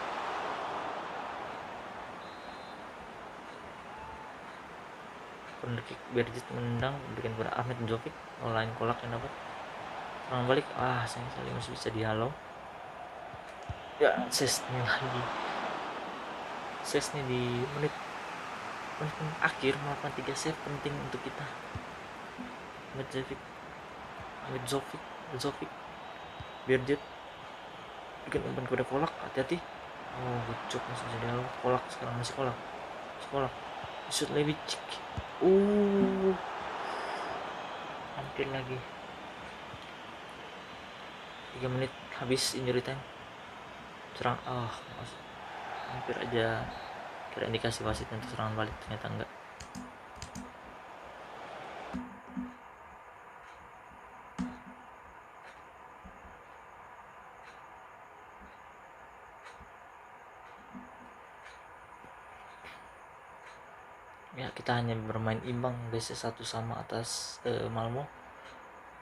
Corner kick, Berget menendang berikan kepada Ahmed Jovic. Lain kolak yang dapat. Serangan balik, sayang sekali masih bisa dihalau. Ya, Szczesny lagi. Szczesny di menit akhir melakukan 3 save penting untuk kita. Ahmed Jovic Berget berikan umpan kepada Kolak, hati-hati. Good job, masih bisa dihalau. Kolak sekarang, masih kolak shoot Levicik. Hampir lagi. 3 menit habis injury time. Serang, hampir aja kira indikasi wasit untuk serangan balik, ternyata enggak. Ya, kita hanya bermain imbang guys, 1-1 atas Malmo.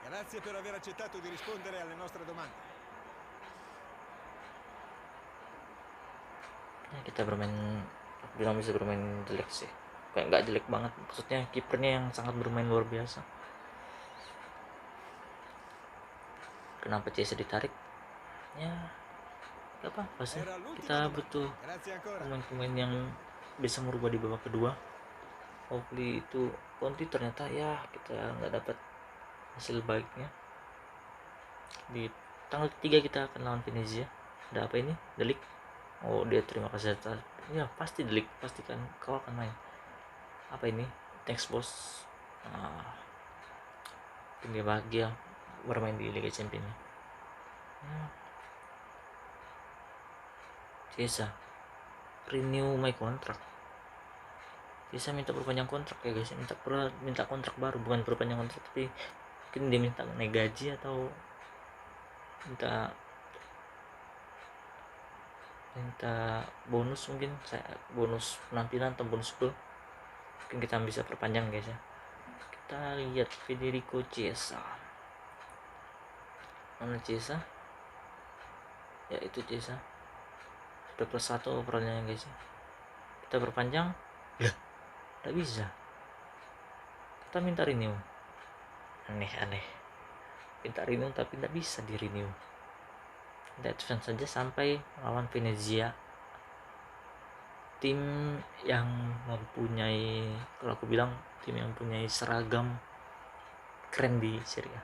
Grazie per aver accettato di rispondere alle nostre domande. Ya, kita bilang bisa bermain jelek sih, kayak nggak jelek banget, maksudnya kipernya yang sangat bermain luar biasa. Kenapa Cesa ditarik? Ya nggak apa-apa sih, kita butuh pemain-pemain yang bisa merubah di babak kedua. Hopefully itu Conti, ternyata ya kita nggak dapat hasil baiknya. Di tanggal 3 kita akan lawan Venezia. Ada apa ini? Delik. Dia terima kasih atas. Ya pasti Delik, pastikan kau akan main. Apa ini? Thanks bos. Dia bahagia bermain di Liga Champions. Cesa renew my kontrak. Cesa minta perpanjang kontrak ya guys, minta kontrak baru, bukan perpanjang kontrak, tapi mungkin dia minta naik gaji atau minta bonus, mungkin bonus penampilan atau bonus gol, mungkin kita bisa perpanjang guys ya. Kita lihat Federico Chiesa. Mana Chiesa? Ya itu Chiesa. Sudah +1 overallnya guys ya. Kita perpanjang. Lah, tidak bisa. Kita minta renew. Aneh. Minta renew tapi tidak bisa di renew. Kita extend saja sampai lawan Venezia, tim yang mempunyai, kalau aku bilang tim yang mempunyai seragam keren di Serie A.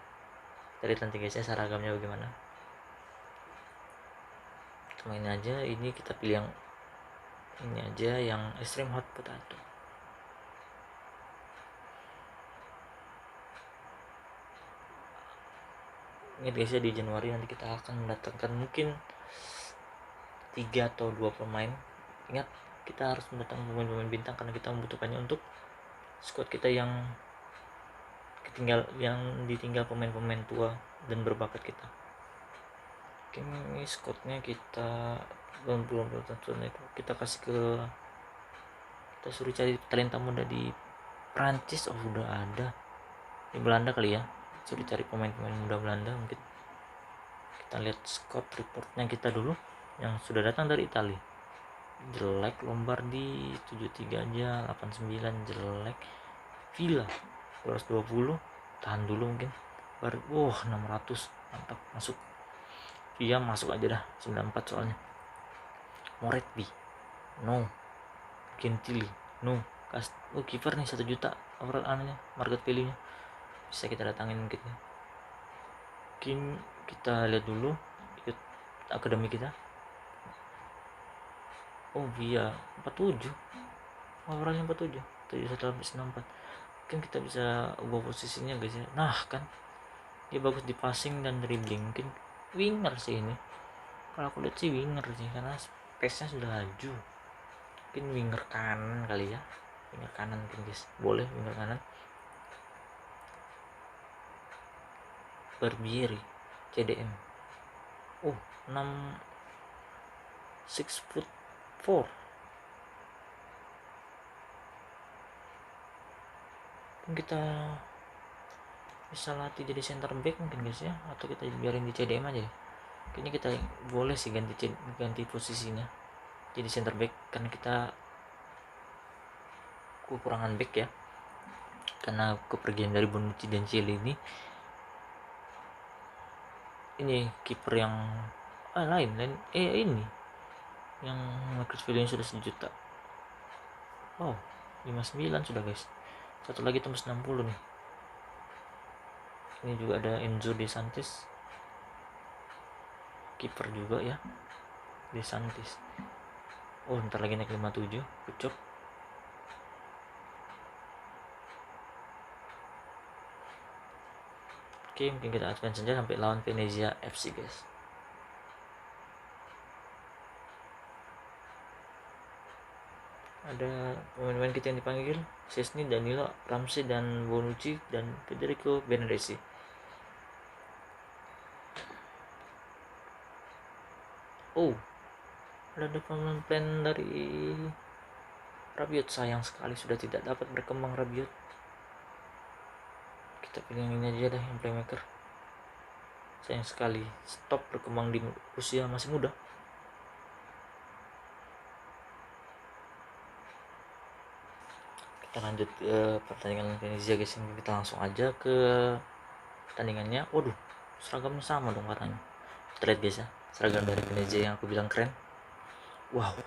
Kita lihat nanti guys ya seragamnya bagaimana. Kita main aja, ini kita pilih yang ini aja, yang extreme hot potato. Ingat guys ya, di Januari nanti kita akan mendatangkan mungkin 3 atau 2 pemain. Ingat, kita harus mendatangkan pemain-pemain bintang karena kita membutuhkannya untuk squad kita yang ditinggal pemain-pemain tua dan berbakat kita. Oke, ini squadnya kita belum tentu itu kita kasih kita suruh cari talenta muda di Prancis. Udah ada di Belanda kali ya, suruh cari pemain-pemain muda Belanda. Mungkin kita lihat squad reportnya kita dulu yang sudah datang dari Italia. Jelek. Lombardi 73 aja, 89 jelek. Villa 220, tahan dulu mungkin. Baru 600 mantap, masuk. Iya masuk aja dah, 94 soalnya. Moretti no. Gentili no. Kiper nih 1 juta overall market value nya, bisa kita datangin mungkin. Kita lihat dulu ikut akademi kita. Iya 47 overallnya, 47 71/94. Mungkin kita bisa ubah posisinya guys ya. Nah kan dia bagus di passing dan dribbling, mungkin winger sih ini. Kalau aku lihat sih winger sih, karena space-nya sudah laju. Mungkin winger kanan kali ya, winger kanan mungkin guys, boleh winger kanan. Barbieri CDM 6'4". Mungkin kita bisa latih jadi center back mungkin guys ya, atau kita biarin di CDM aja ya. Kayaknya kita boleh sih ganti posisinya jadi center back, karena kita kekurangan back ya, karena kepergian dari Bonucci dan Chile ini kiper yang lain ini yang market value sudah 1 juta. 59 sudah guys. Satu lagi tembus 60 nih. Ini juga ada Enzo De Santis, kiper juga ya, De Santis. Ntar lagi naik 57, Pucuk. Oke, mungkin kita advance saja sampai lawan Venezia FC guys. Ada pemain-pemain kita yang dipanggil: Szczesny, Danilo, Ramsey, dan Bonucci, dan Federico Bernardeschi. Ada development plan dari Rabiot. Sayang sekali sudah tidak dapat berkembang Rabiot. Kita pilih yang ini aja deh, yang playmaker. Sayang sekali stop berkembang di usia masih muda. Kita lanjut ke pertandingan Venezia guys. Kita langsung aja ke pertandingannya. Seragamnya sama dong warnanya. Kita lihat guys ya, seragam dari Venezia yang aku bilang keren. Wow,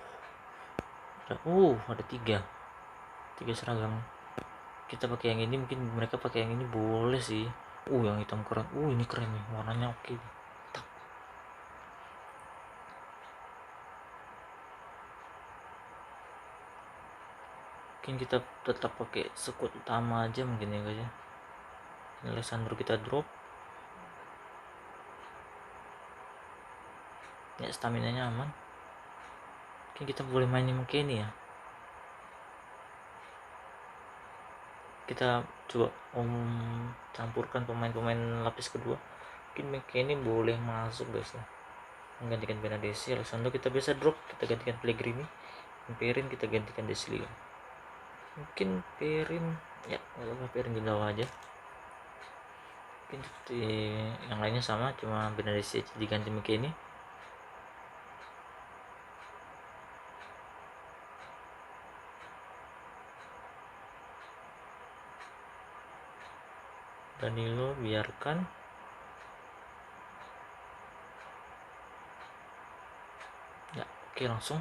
ada tiga seragam. Kita pakai yang ini, mungkin mereka pakai yang ini boleh sih. Yang hitam keren. Ini keren nih, warnanya oke. Mungkin kita tetap pakai squad utama aja mungkin ya guys ya. Ini Alessandro kita drop. Ya, stamina nya aman. Mungkin kita boleh mainin McKennie ya. Kita coba campurkan pemain-pemain lapis kedua. Mungkin McKennie boleh masuk guys ya, menggantikan Benadesi. Alessandro kita bisa drop, kita gantikan Pellegrini. Perin kita gantikan Deslio. Mungkin Perin ya, Perin di bawah aja. Mungkin yang lainnya sama, cuma Benadesi diganti McKennie. Danilo biarkan. Ya, oke, langsung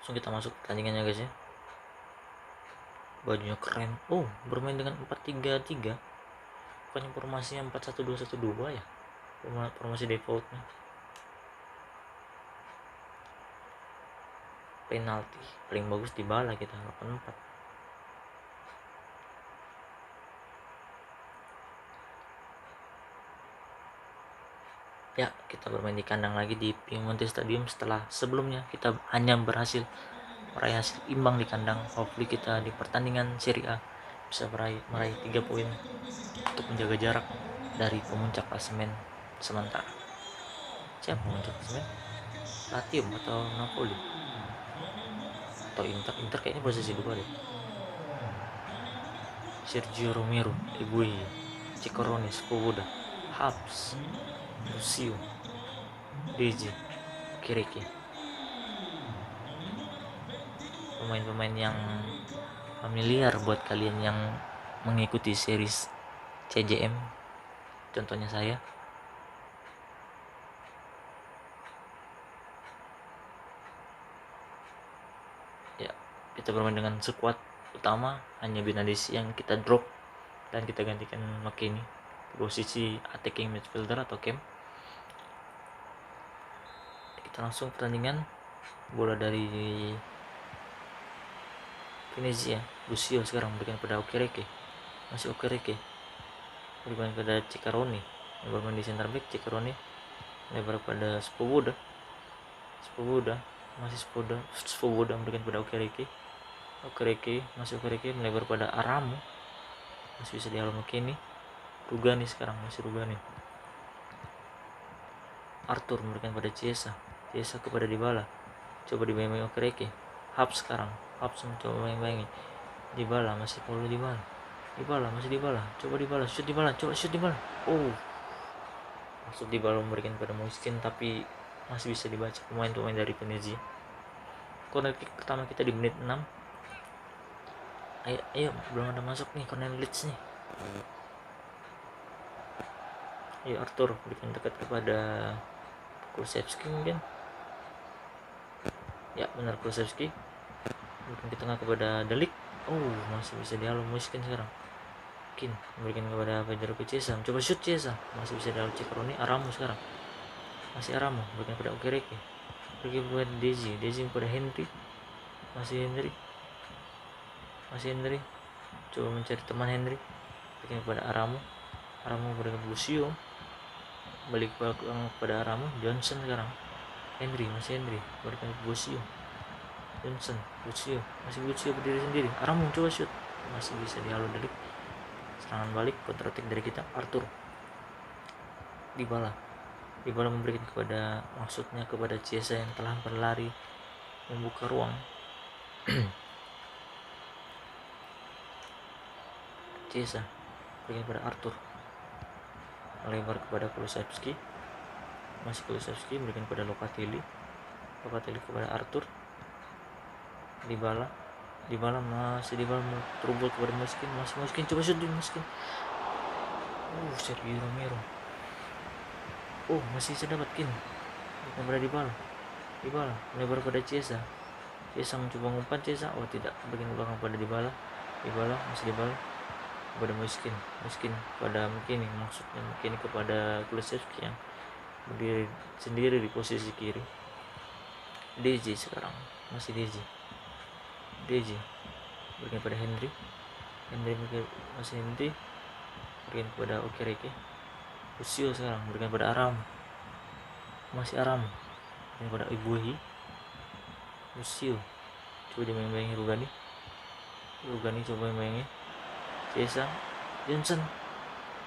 kita masuk pertandingannya guys ya. Bajunya keren. Oh, bermain dengan 4-3-3. Bukannya formasinya 4-1-2-1-2 ya, formasi defaultnya. Penalti paling bagus Dybala kita 84. Ya, kita bermain di kandang lagi di Piemonte Stadium setelah sebelumnya kita hanya berhasil meraih hasil imbang di kandang. Hopefully kita di pertandingan Serie A bisa meraih 3 poin untuk menjaga jarak dari pemuncak klasemen sementara. Siapa pemuncak klasemen? Latium atau Napoli atau Inter kayaknya posisi 2 deh. Sergio Romero, Higuain, Cicorone, Svoboda, Habs, Lucio, DJ, Kiriki. Pemain-pemain yang familiar buat kalian yang mengikuti series CJM, contohnya saya. Ya, kita bermain dengan squad utama hanya Benadesi yang kita drop dan kita gantikan McKennie di posisi attacking midfielder atau cam. Kita langsung pertandingan. Bola dari Venezia, Lucio sekarang berikan pada Okereke. Masih Okereke berikan pada Cicarone yang bermain di center back. Cicarone lebar pada Svoboda. Masih Svoboda memberikan pada Okereke. Masih Okereke melebar pada Aramo. Masih bisa dialog McKennie. Rugani sekarang, masih Rugani. Arthur memberikan pada Chiesa kepada Dybala. Coba dibayang-bayang Okereke. Habs sekarang. Habs mencoba bayang-bayangi Dybala, masih Paulo Dybala. Coba Dybala, shoot Dybala. Oh, maksud Dybala memberikan pada Moiskin, tapi masih bisa dibaca pemain-pemain dari Venezia. Corner kick pertama kita di menit 6. Ayo, belum ada masuk nih Cornel Leeds nih. Ayo Arthur berikan dekat kepada Kulusevski mungkin. Ya, benar Kulusevski. Berikan ke tengah kepada Delik. Oh, masih bisa dialog Moiskin sekarang. Mungkin memberikan kepada Pedro Chiesa. Coba shoot Chiesa. Masih bisa dialog Cicarone. Aramo sekarang. Masih Aramo. Berikan kepada Okereke. Berikan kepada Dezi kepada Henry. Masih Henry. Coba mencari teman Henry. Berikan kepada Aramo berikan Lucio. Balik kepada Aramo. Johnson sekarang. Masih Henry. Berikan ke Lucio. Lucio berdiri sendiri. Aramo coba shoot. Masih bisa dialog Delik. Serangan balik, counter attack dari kita. Arthur. Dybala memberikan kepada Chiesa yang telah berlari membuka ruang. Chiesa berikan kepada Arthur, melebar kepada Kulusevski. Masih Kulusevski berikan kepada Locatelli kepada Arthur. Dybala terubul kepada Moiskin. Coba shoot di Moiskin. Sergio Romero. Masih bisa dapat Kin. Berikan kepada Dybala melebar kepada Chiesa mencoba ngumpan Chiesa. Tidak, berikan belakang pada Dybala kepada Moiskin kepada McKennie. Maksudnya McKennie kepada Kulusevski yang berdiri sendiri di posisi kiri. DJ sekarang, masih DJ berikan pada Henry berikan kepada Okereke. Lucio sekarang berikan pada Aramo. masih Aram kepada Ibuhi. Lucio coba dimain-mainin Rugani coba main-mainin Cesa Johnson.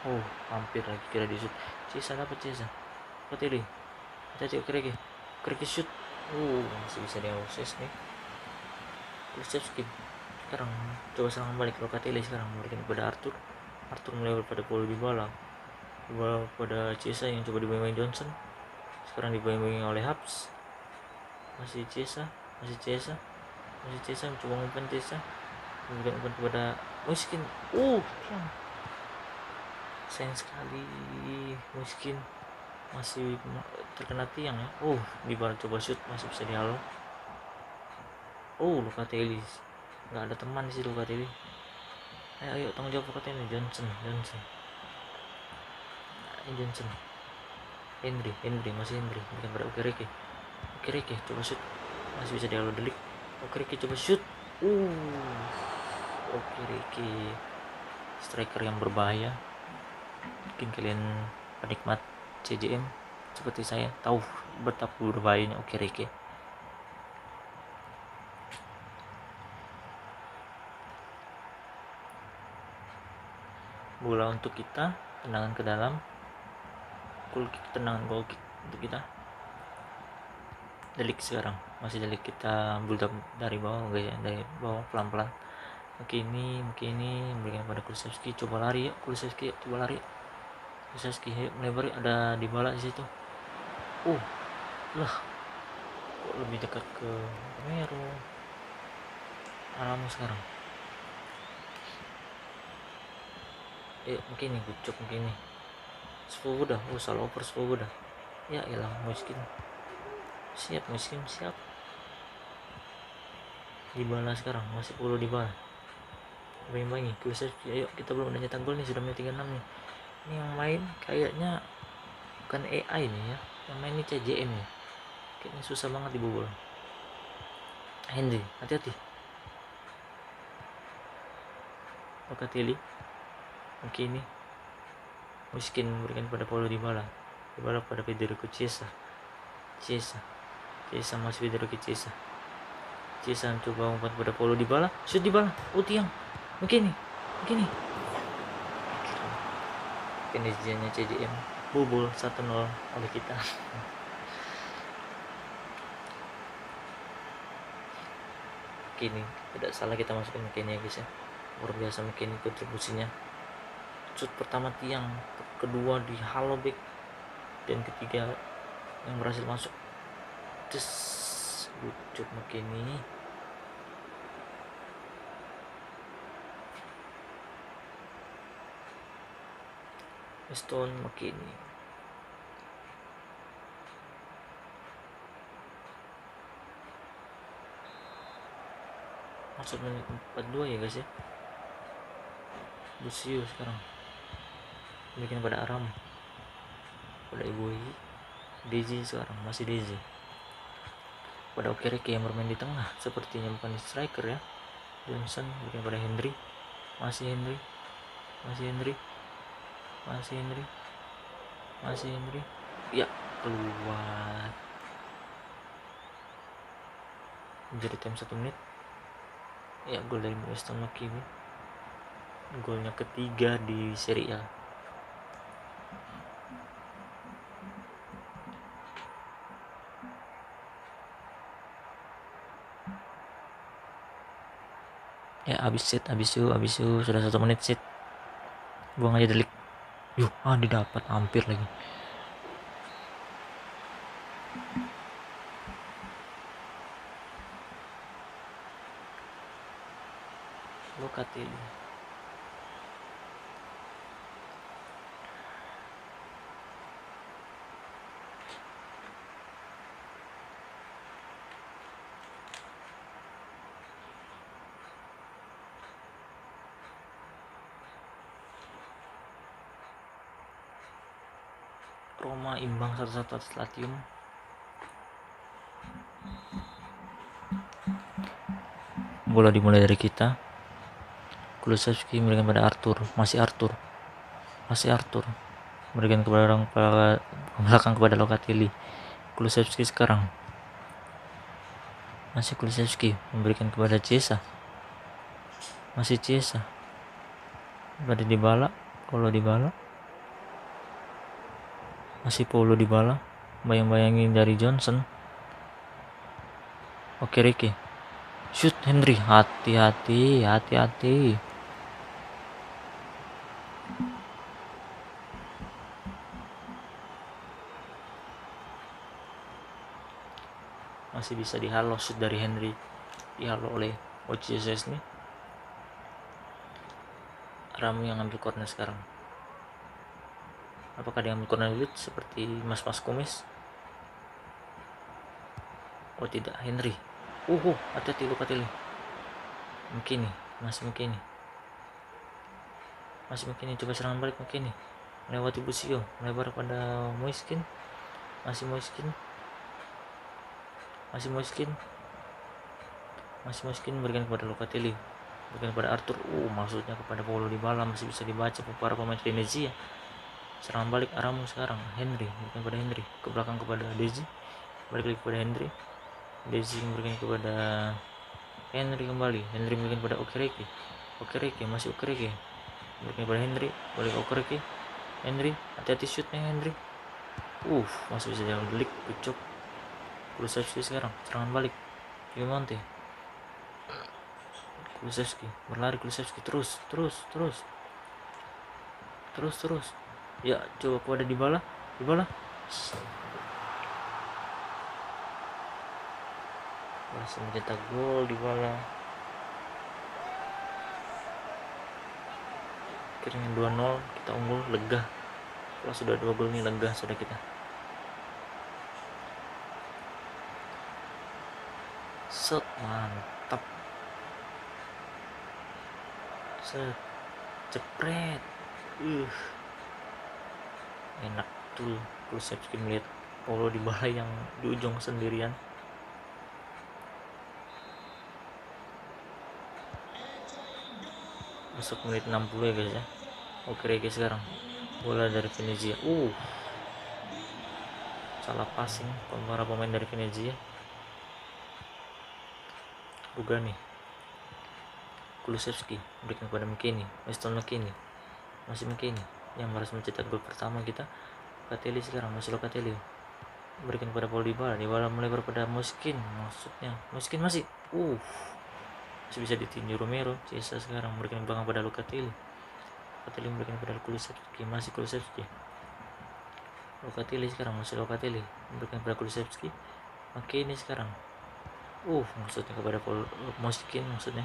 Oh, hampir lagi kira di shoot. Cesa dapat Cesa. Pateli. Kita cek Kereke shoot. Masih bisa diakses nih. Kulusevski. Sekarang coba serangan balik Locatelli sekarang memberikan kepada Arthur melewat pada Paulo Dybala pada Cesa yang coba dimain Johnson. Sekarang dimain oleh Habs. Masih Cesa coba ngumpan Cesa. Memberikan umpan kepada Miskin. Sayang sekali Miskin masih terkena tiang ya. Dybala coba shoot masih bisa dihalau. Locatelli nggak ada teman di situ Locatelli. Ayo tanggung jawab Locatelli. Johnson Henry masih bukan pada Okereke coba shoot masih bisa dihalau Delik. Okereke coba shoot. Okereke striker yang berbahaya. Mungkin kalian penikmat CJM seperti saya tahu betapa berbahayanya Okereke. Bola untuk kita, tendangan ke dalam, tendangan goal kick untuk kita. Delik sekarang masih Delik, kita build up dari bawah guys ya, dari bawah pelan-pelan. Mungkin ini memberikan pada Kulusevski, coba lari ya Kulusevski, ayo melebar, ada Dybala di situ. Kok lebih dekat ke Romero. Alamu sekarang. Mungkin ini Gucok, mungkin ini Svoboda. Salah oper Svoboda. Ya elah, Miskin siap. Dybala sekarang masih Paulo Dybala. Main-main Kulusevski. Ayo, kita belum ada nyetak gol nih, sudah menit 36 nih. Ini yang main kayaknya bukan AI nih ya, yang main ini CJM nih. Kayaknya susah banget dibobol. Henry, hati-hati. Locatelli. Oke, ini Miskin memberikan pada Paulo Dybala pada Federico Chiesa masih Federico Chiesa coba umpan pada Paulo Dybala, shoot Dybala, tiang. Mungkin ini kinerjanya CDM bobol 1-0 oleh kita. Kini tidak salah kita masukin Mukini ya guys ya, luar biasa Mukini kontribusinya. Shoot pertama tiang, kedua di halo back, dan ketiga yang berhasil masuk. Lucu Mukini. Stone Mukini. Masuk menit 42 ya guys ya. Lucio sekarang bikin pada Aram, pada Ibuhi. DZ sekarang masih DZ pada Okereke yang bermain di tengah, sepertinya bukan striker ya. Johnson bikin pada Henry, masih Henry, ya keluar. Jadi time 1 menit ya, gol dari Weston McKennie, golnya ketiga di Serie A. Ya habis itu sudah 1 menit set, buang aja Delik. Didapat hampir lagi. Locatelli. Roma imbang 1-1 atas Latium. Bola dimulai dari kita. Kulusevski memberikan pada Arthur, masih Arthur. Memberikan kepada orang belakang kepada Locatelli. Kulusevski sekarang. Masih Kulusevski memberikan kepada Chiesa. Masih Chiesa pada Dybala, Paulo Dybala. Masih Paulo Dybala, bayang-bayangin dari Johnson. Oke, Ricky. Shoot Henry, hati-hati. Masih bisa dihalo shoot dari Henry. Dihalo oleh OCSS nih. Ramu yang ambil corner sekarang. Apakah dia ambil corner dulu seperti Mas Kumis? Oh tidak, Henry. Hati-hati Locatelli. Mungkin nih, masih mungkin coba serangan balik mungkin nih. Melewati Busio, melebar pada Moiskin. Masih Moiskin berikan kepada Locatelli, berikan kepada Arthur. Maksudnya kepada Paulo Dybala. Masih bisa dibaca para pemain Venezia. Serangan balik Aramu sekarang. Henry berikan kepada Henry, ke belakang kepada Desi, balik lagi kepada Henry. Desi memberikan kepada Henry kembali. Henry memberikan kepada Okereke. Masih Okereke berikan kepada Henry, balik Okereke. Henry, hati-hati shootnya Henry. Masih bisa jalan delik, kucuk. Kulusevski sekarang, serangan balik Piemonte. Kulusevski berlari, terus. Ya, coba kepada Dybala. Masih mencetak gol Dybala. Akhirnya 2-0, kita unggul, lega. Kalau sudah 2 gol nih lega sudah kita. Set, mantap. Set, jepret. Enak tuh. Kulusevski melihat Paulo Dybala yang di ujung sendirian. Masuk menit 60 ya guys ya. Oke sekarang bola dari Venezia. Salah passing para pemain dari Venezia. Bugani. Kulusevski berikan kepada McKennie. Weston McKennie. Masih McKennie yang harus mencetak gol pertama kita. Locatelli sekarang, masih Locatelli berikan kepada Paulo Dybala. Dybala melebar pada Moiskin. Maksudnya Moiskin masih bisa ditinju Romero. Chiesa sekarang memberikan belakang pada Locatelli. Memberikan kepada Kulusevski. Masih Kulusevski. Locatelli sekarang, masih Locatelli memberikan kepada Kulusevski. McKennie sekarang. Maksudnya kepada Moiskin maksudnya.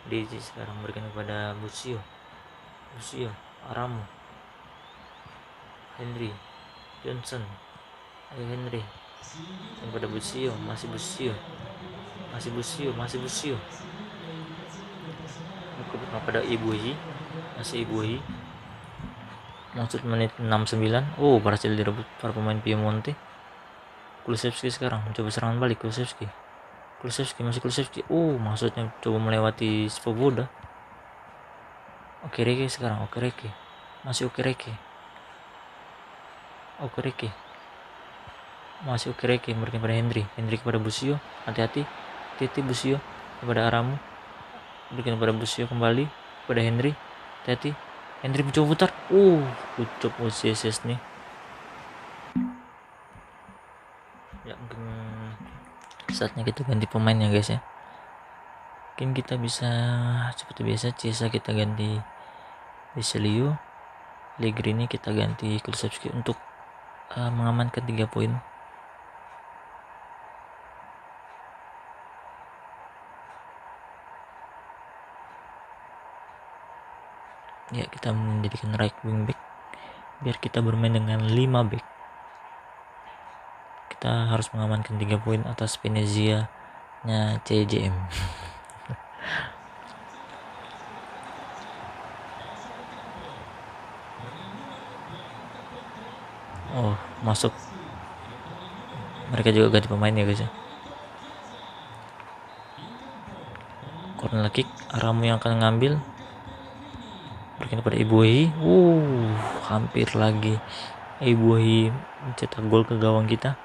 Desi sekarang memberikan kepada Busio, Aramu, Henry, Johnson. Ayo Henry kepada Busio. Masih Busio kepada Ibuhi. Masih Ibuhi. Maksud menit 69. Berhasil direbut para pemain Piemonte. Kulusevski sekarang mencoba serangan balik. Kulusevski masih Kulusevski. Maksudnya coba melewati Svoboda. Okereke sekarang. Masih Okereke. Masih Okereke memberikan kepada Henry kepada Busio. Hati-hati Busio kepada Aramu. Berikan kepada Busio kembali kepada Henry. Hati-hati Henry mencoba putar. Kucuk OCSS nih. Ya mungkin saatnya kita ganti pemain ya guys ya. Mungkin kita bisa seperti biasa Chiesa kita ganti Desilio. Pellegrini kita ganti Kulusevski untuk mengamankan 3 poin. Ya, kita menjadikan right wing back biar kita bermain dengan 5 back. Kita harus mengamankan 3 poin atas Venezia nya CJM. Masuk. Mereka juga ganti pemain ya guys ya. Corner kick, Aramu yang akan ngambil. Berikan kepada Ibuhi. Hampir lagi Ibuhi mencetak gol ke gawang kita.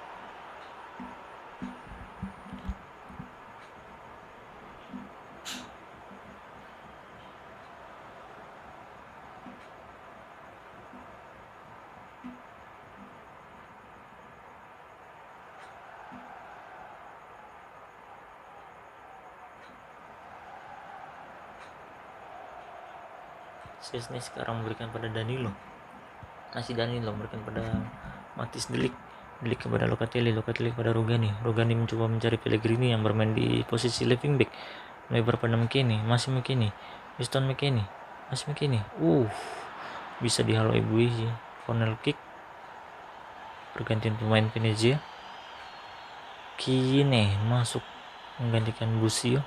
Szczesny sekarang memberikan pada Danilo, masih Danilo memberikan pada Matis Delik kepada Locatelli kepada Rugani mencoba mencari Pellegrini yang bermain di posisi left back, melebar pada McKennie, masih McKennie, Winston McKennie, masih McKennie, bisa dihalau Ibuihi, corner kick, pergantian pemain Venezia, Kine masuk menggantikan Busio.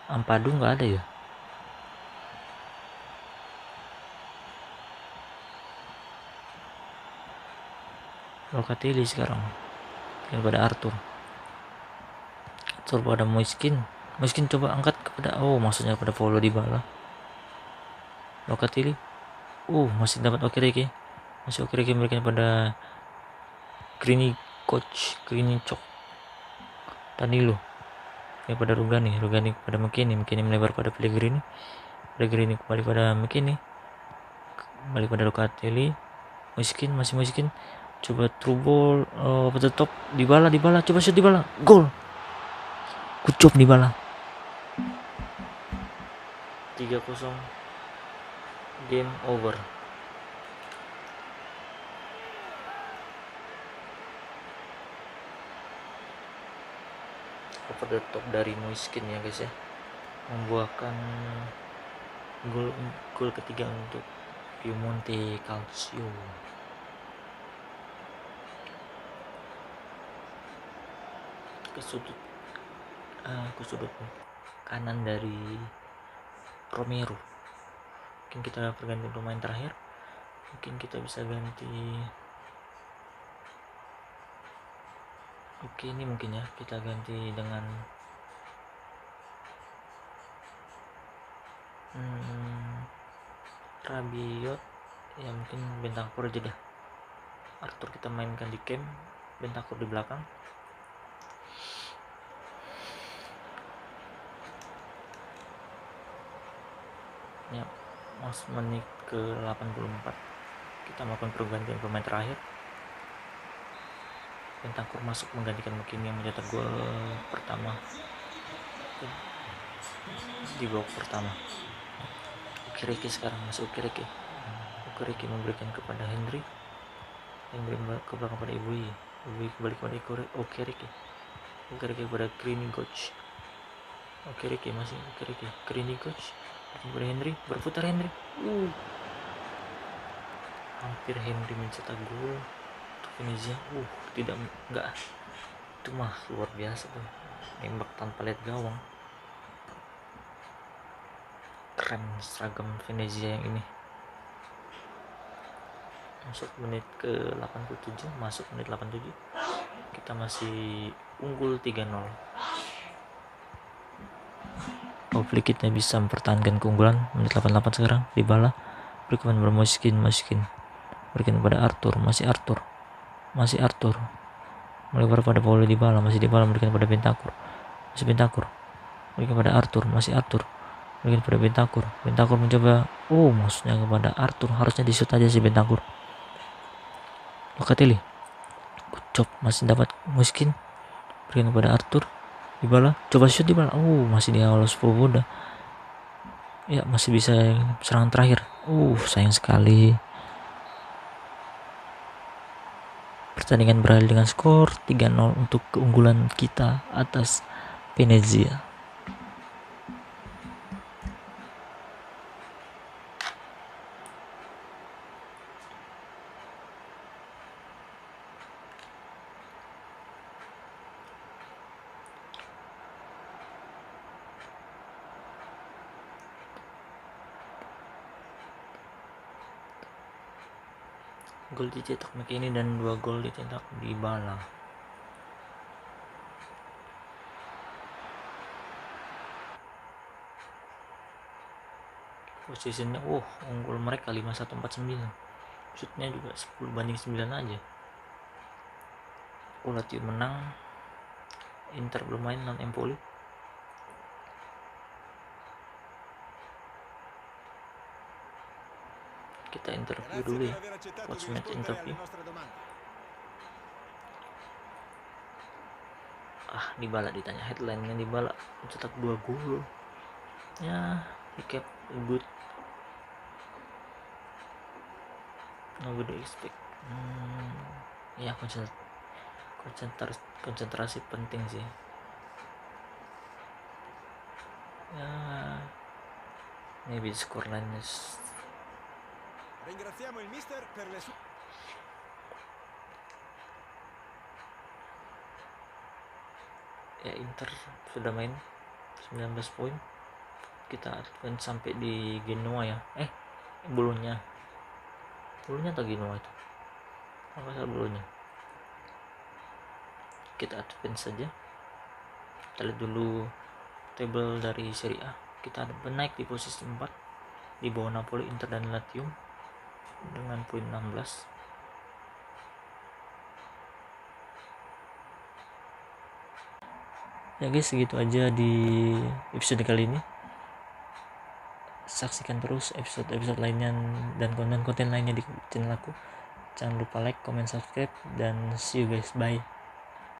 Ampadu nggak ada ya? Locatelli sekarang kepada Arthur pada Moiskin coba angkat kepada maksudnya kepada Paulo Dybala. Locatelli masih dapat Okereke, memberikan pada Krinichok, Danilo pada Rugani pada McKennie melebar pada Pellegrini kembali pada McKennie, kembali pada Locatelli, Moiskin, coba through ball over the top, Dybala coba shoot, Dybala, gol, good job Dybala. 3-0, game over. Over the top dari Moiskin ya guys ya, membuahkan gol ketiga untuk Piemonte Calcio. Ke sudut kanan dari Romero. Mungkin kita pergantian pemain terakhir, mungkin kita bisa ganti. Ini mungkin ya kita ganti dengan Rabiot ya, mungkin Bentancur aja dah. Arthur kita mainkan di camp, Bentancur di belakang. Ya, menit ke 84 kita melakukan pergantian pemain terakhir. Bentancur masuk menggantikan McKennie yang mencetak gol pertama di babak pertama. Okereke sekarang masuk, Okereke memberikan kepada Henry ke belakang pada Ibuihi kembali kepada Okereke kepada Krinichok, Krinichok kepada Henry, berputar Henry, hampir Henry mencetak gol untuk Venezia. Enggak, itu mah luar biasa tuh, nembak tanpa lihat gawang. Keren seragam Venezia yang ini. Masuk menit ke 87, kita masih unggul 3-0. Hopefully kita bisa mempertahankan keunggulan. Menit 88 sekarang, Dybala berikan pada Moiskin, berikan pada Arthur, masih Arthur melebar pada Paulo Dybala, memberikan pada Bentancur, berikan pada Arthur, berikan pada Bentancur mencoba, maksudnya kepada Arthur, harusnya di shoot aja si Bentancur. Locatelli, good job, masih dapat Moiskin, berikan kepada Arthur, Dybala, coba shoot Dybala, masih di awal Svoboda. Ya, masih bisa serangan terakhir. Sayang sekali. Pertandingan berakhir dengan skor 3-0 untuk keunggulan kita atas Venezia. Gol dicetak McKennie dan 2 gol dicetak Dybala. Posisinya unggul mereka 51-49. Shootnya juga 10-9 aja. Lazio menang, Inter belum main lawan Empoli. Kita interview dulu ya, coach match interview. Dybala ditanya, headline-nya Dybala mencetak 2 gol. Ya, he kept good nobody expect. Ya konsentrasi penting sih ya. Maybe scoreline is Ringraziamo il mister per le sue... ya. Inter sudah main 19 poin, kita advance sampai di Genoa ya. Bulunya atau Genoa itu apa salah, bulunya. Kita advance saja. Kita lihat dulu table dari Serie A. Kita ada naik di posisi 4 di bawah Napoli, Inter dan Lazio dengan poin 16. Ya guys, segitu aja di episode kali ini. Saksikan terus episode lainnya dan konten-konten lainnya di channel aku. Jangan lupa like, comment, subscribe, dan see you guys, bye.